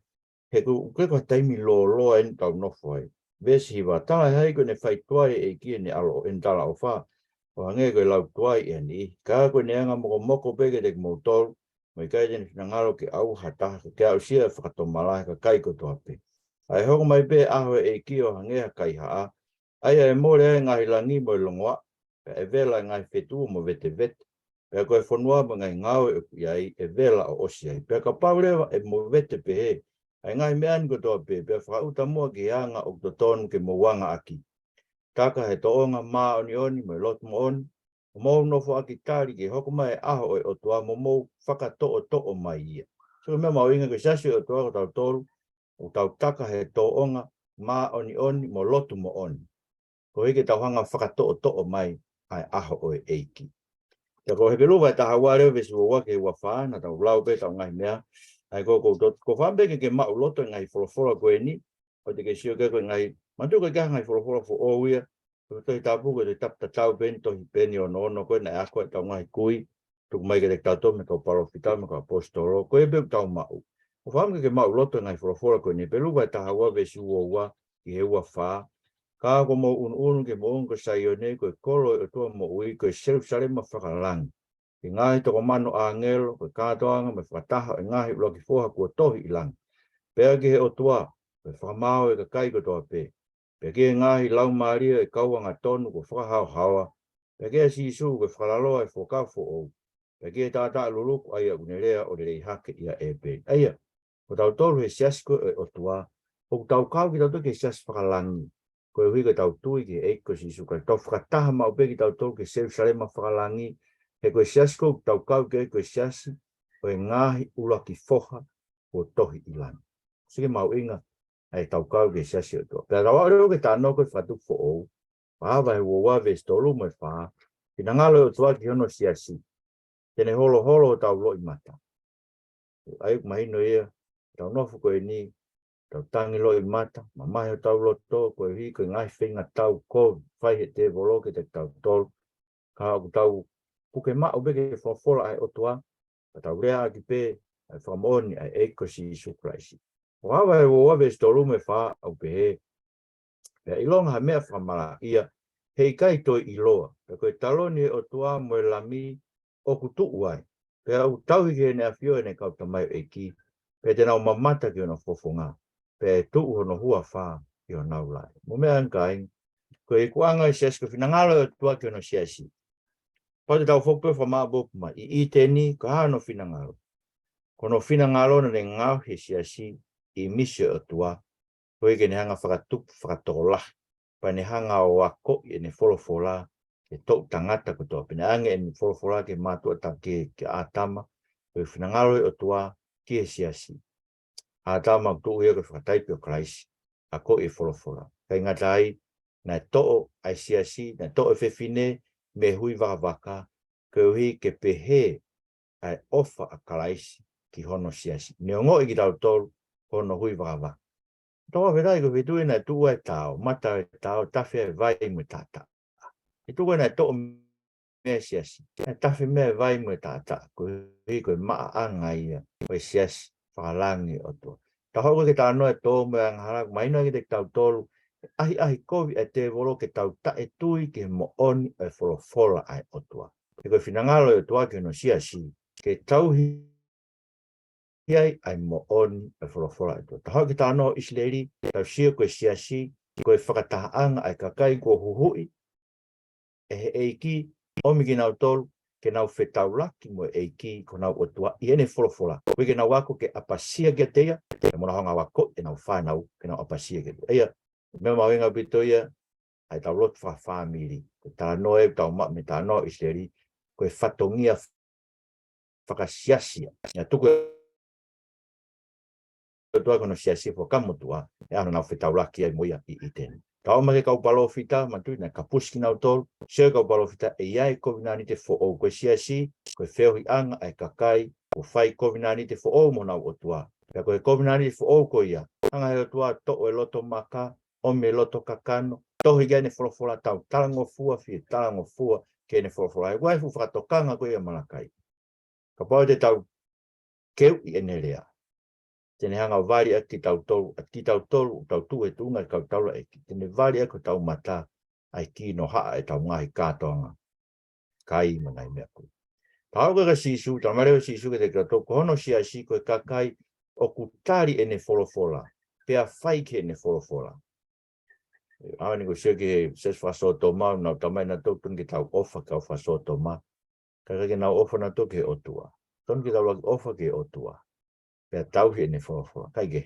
He ko taimi lo en tau nofo ai. Vesi hiwa tala hei ko ne whai tuai e kia ne alo en tala o wha. O hange ko lau tuai e ni. Ka ko ne anga moko peke te motol. Mai kai tene whina ngaro ke au hata. Ke au sia whakatomala ka kai ko tuape. Ai hoko mai pe aho e kia o hange ha kai haa. Ai e more e ngahi langi mo longoa. E vela ngai whetu mo vete. Pea koe whanua mo ngai ngau e vela o osi ai. Pea ka paurewa e mo vete pehe. Ai ngai mean ko toa pe, pea whakauta mua ki hanga o to tonu ke mo wanga aki. Taka he toonga maa oni mo lot mo oni. Mo nofo aki tari ki hoko mai aho o Otua mo whakato'o mai ia. So mea mau inga ke sasi o Otua ko tau toru, o tau taka he toonga maa oni mo lotu mo oni. Ko heke tau hanga whakato'o mai ai aho o eiki. Te ko heke luwa e taha wareo vesi wa wake wa whaana tau lau pe tau ngai mea. Ai ko whambeke ke mau loto ngai wholofola koe ni. O te ke sio ke koe ngai. Mantu koe kia ngai wholofola fo o uia. Ko Tohitapu koe te tapta tau pen tohi peni o no koe nai ako e tau ngai kui. Tuku mai ke te kato me kau parofita me kau apostolo. Koe pe tau mau. Ko whambeke ke mau loto ngai wholofola koe ni. Pelu vai taha wa vesi ua ki he ua whaa. Ka ko mo unu ke mo unko saione koe kolo e tua mo ui koe Jerusalema whakalangi. Ke ngahi toko mano a ngelo, koe kātoanga me whataha e ngahi uloki foha kua tohi ilang. Pea ki he Otua, koe whakamao e ka kai ko toa pe. Pea ki he ngahi lau maria e kauanga tonu ko whakahao hawa. Pea ki he sisu koe whakaloa e whokau fo ou. Pea ki he tātaa luluku aia unerea o rei hake ia e pe. Aia, ko tau toru he siasko e Otua, o tau kau ki tau toki he sias whakalangi. Koe hui ka tau tui ki eiko sisu, koe tau whakataha mau pe ki tau toru ke Jerusalema whakalangi. He koe siasko tau kau ke koe siasi, koe ngahi ulaki foha o tohi ilan. Sige mau inga, ai tau kau ke siasi o toa. Pea rawa reo ke tāno koe whatu fo ou, pāwa he uawa ves tolu mo e wha, ki nangalo o toa ki hono siasi, tene holo o tau loi mata. Ai mahino ia, tau nofu koe ni, tau tangi loi mata, mamahi o tau loto, koe hi koe ngai whinga tau ko, whai he te volo ke te tau tolu, ka au tau puke mao beke whafola ai Otua, ka tau rea ki pe, ai whamoni ai eiko si Isu Kraisi. O hawa e wawe stolu me wha au pe he, pea ilonga ha mea whamala ia, hei kai toi iloa, pe koe taloni e Otua mo e lami o kutu uai, pea au tauhi ke ne awhio e ne kauta mai eiki, pe te nau mamata ki ona fofonga, pe tuu hono hua wha ki ona ulai. Mo mea ankai, koe kuanga i siasko finangalo e Otua ki ona siasi. Pate tau whokpe wha maa boku mai. I teni, ka haa no whina ngaro. Kono whina ngaro na ne ngau he siasi I misi o tua. Koe ke ne hanga whakatupu whakatola. Pa ne hanga o wako I ne wholofola ke tau tangata ko toa. Pene ange e ne wholofola ke mātua ta ke ātama. Koe whina ngaro o tua ki he siasi. Ātama kutu ue koe whakataipi o Kraisi. A ko I wholofola. Kai ngatai, na to'o ai siasi, na to'o whewhine, me hui waka, ke hui ke pehe ai ofa a kalaisi ki hono siasi. Ne ongo I ki tau tolu, hono hui waka. Toa verai ko vitui na tua e tau, mata e tau, tawhi e vai mo tata. E tua na to'o mea siasi. E tawhi mea vai mo tata, ko hui ko maa anga ia, ko siasi, whakalangi o tua. Ta hoko ke tā noe tō mea ngahara, maina ki te tau tolu, ahi kovi e te volo ke tau ta e tui ke mo oni e wholofola ai Otua. E koe whinangalo e Otua ke no siasi, ke tauhi ai ai mo oni e wholofola ai Otua. Tahau ki tāno Isleri, tau sia koe siasi, koe whakatahaanga ai kakai kua huhui, e he eiki, omi ki nau tolu, ke nau Fitaulaki mo eiki ko nau Otua I ene folofola. Koe ke nau wako ke apasia ke teia, e mona honga wako e nau whanau ke nau apasia ke teia. Eia, mea mawinga bito ia, ai tau lot wha whamiri. Ko tā noe, tau mak me tā noe isleri, koe whatongia whakasiasia. Ia tuku Otua kono siasia whakamotua, e ano nau Fitaulaki ai moia I tēne. Ka oma ke kau palo fita, matu na kapuski nau tolu, seo kau palo fita e iai COVID-19 te fo o koe siasi, koe wheohi anga ai kakai, ko whai COVID-19 te fo o mo nau Otua. Pea koe COVID-19 fo o koe ia, anga he Otua to e loto maka, ome loto kakano, tohi gane folofola tau, talango fua fi, talango fua, ke ne folofola. E guai fu whakatokanga koe ia malakai. Ka pao te tau keu I enelea. Tene hanga vari ki tau tolu, tau tu e tunga kau taula e ki. Tene vari ko tau mata ai ki no haa e tau ngahi kātoanga. Kai mangai mea koe. Pao ka sisu, tau mareo sisu ke te kato, ko hono si asi koe kakai o kutari e ne folofola. Pea whai ke ne folofola. Awa ni ko sio ke ses whasoto mau, nau tamai na tau tungi tau ofa kau whasoto ma. Kaka ke nau ofa na tau ke Otua. Tungi tau lagi ofa ke Otua. Pea tau he ne folofola. Kai ke.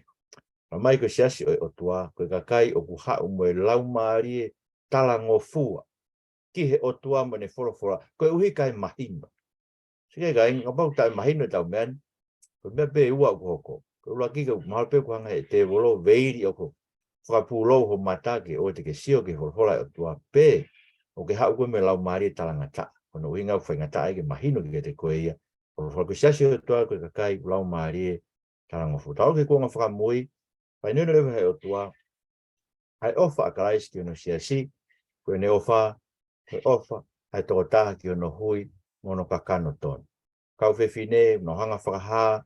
Mai ko siasi o Otua, koe kakai o kuha mo e lau maari e tala ngofua. Ki he Otua mo ne folofola, koe uhi kai mahino. Sige kai, ngapau tai mahino tau mean, koe mea pe ua ko hoko. Koe ula ki ka mahalpe ko hanga e te wolo veiri o ko whakapulou ho matake o te ke sio ke folofola e Otua pe, o ke hau koe me lau maari e tala ngata. Kono uhi ngau whai ngata ke mahino ki te koe ia. Folofola ko siasi o Otua, koe kakai lau maari e tala ngofua. Tau ke kua Fakamo'ui, pai nuna lewa hei Otua, hai ofa a kalaisi ki ono siasi, koe ne ofa, koe ofa, hai tokotaha ki ono hui, mono kakano ton. Kau whewhine, no hanga whakaha,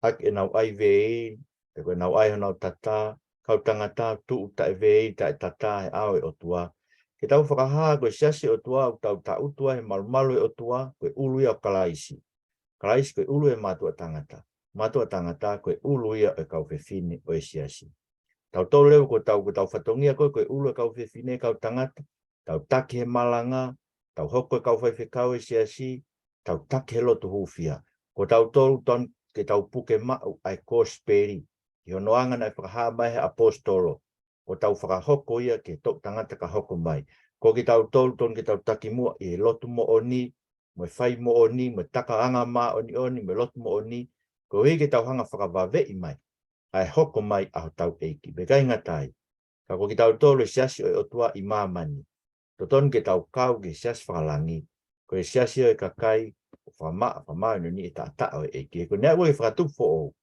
hak e nau ai vei, te koe nau ai honau tata, kau tangata, tu uta e vei, ta e tata, he ao e Otua. Ke tau whakaha, koe siasi Otua, tau ta utua, he malumalu e Otua, koe ului au kalaisi. Kalaisi koe ulu e matua tangata. Matua tangata, koe ulu ia e kau whewhine o e siasi. Tau tau leo ko tau whatongia koe ulu kau whewhine kau tangata, tau taki he malanga, tau hoko kau whaiwhekau e siasi, tau taki he lotu hufia. Ko tau tolu ton ke tau puke mau ai kosperi, i honoanga na whakaha mai he apostolo, ko tau whakahoko ia ke tok tangata ka hoko mai. Ko ki tau tolu ton ke tau taki mua i lotu mo oni, mo whai mo oni, mo taka anga ma oni oni, mo lotu mo oni, ko hii ke tau hanga whakawawei mai. Ai hoko mai au tau eiki. Be kai ngatai. Ka ko ki tau tolu siasi o Otua I mamani. Toton ke tau kau ke siasi whakalangi. Ko e siasi o e kakai, whamaa no ni e ta o eiki. Ko nea ue whakatufo o.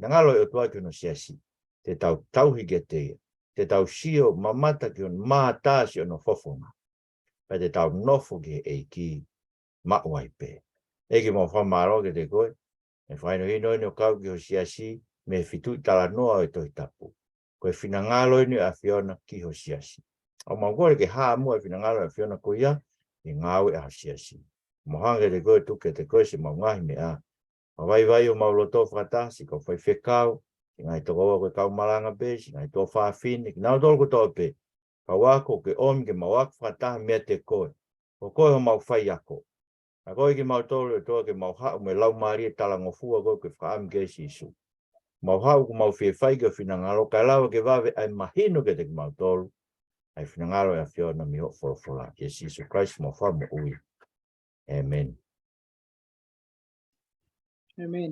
Nangalo o Otua ki no siasi. Te tau tauhi ke te. Te tau sio mamata ki on maatasi o no fofonga. Pa te tau nofo ke eiki. Mauai pe. Eki mo whamaro ke te koe. E whaino hino ino kau ki o siasi. Me Fitu'italanoa o Tohitapu. Koe whinangalo ni a Fiona ki ho siasi. O maungore ke haa mua e whinangalo a Fiona ko ia, I ngāwe a siasi. Mohanga te koe tuke te koe se maungahi me a. Mawai o mauloto whakatasi, ko whai whekau, ki ngai toko koe kau malanga pe, si ngai tō whawhine, ki nau tōru ko tō pe. Ka wako ke omi ke mawak whakataha mea te koe. Ko koe ho mau whai ako. Ka koe ki mau tōru e tō ke mau hao me lau maari e talangofua koe ke whaami ke sisu. Mau hau ku mau whewhai ke whinangalo, kai lawa ke wawe ai mahino ke te mau tolu, ai whinangalo e a Fiona mi ho wholofola. Jesus Christ mo Fakamo'ui. Amen. Amen.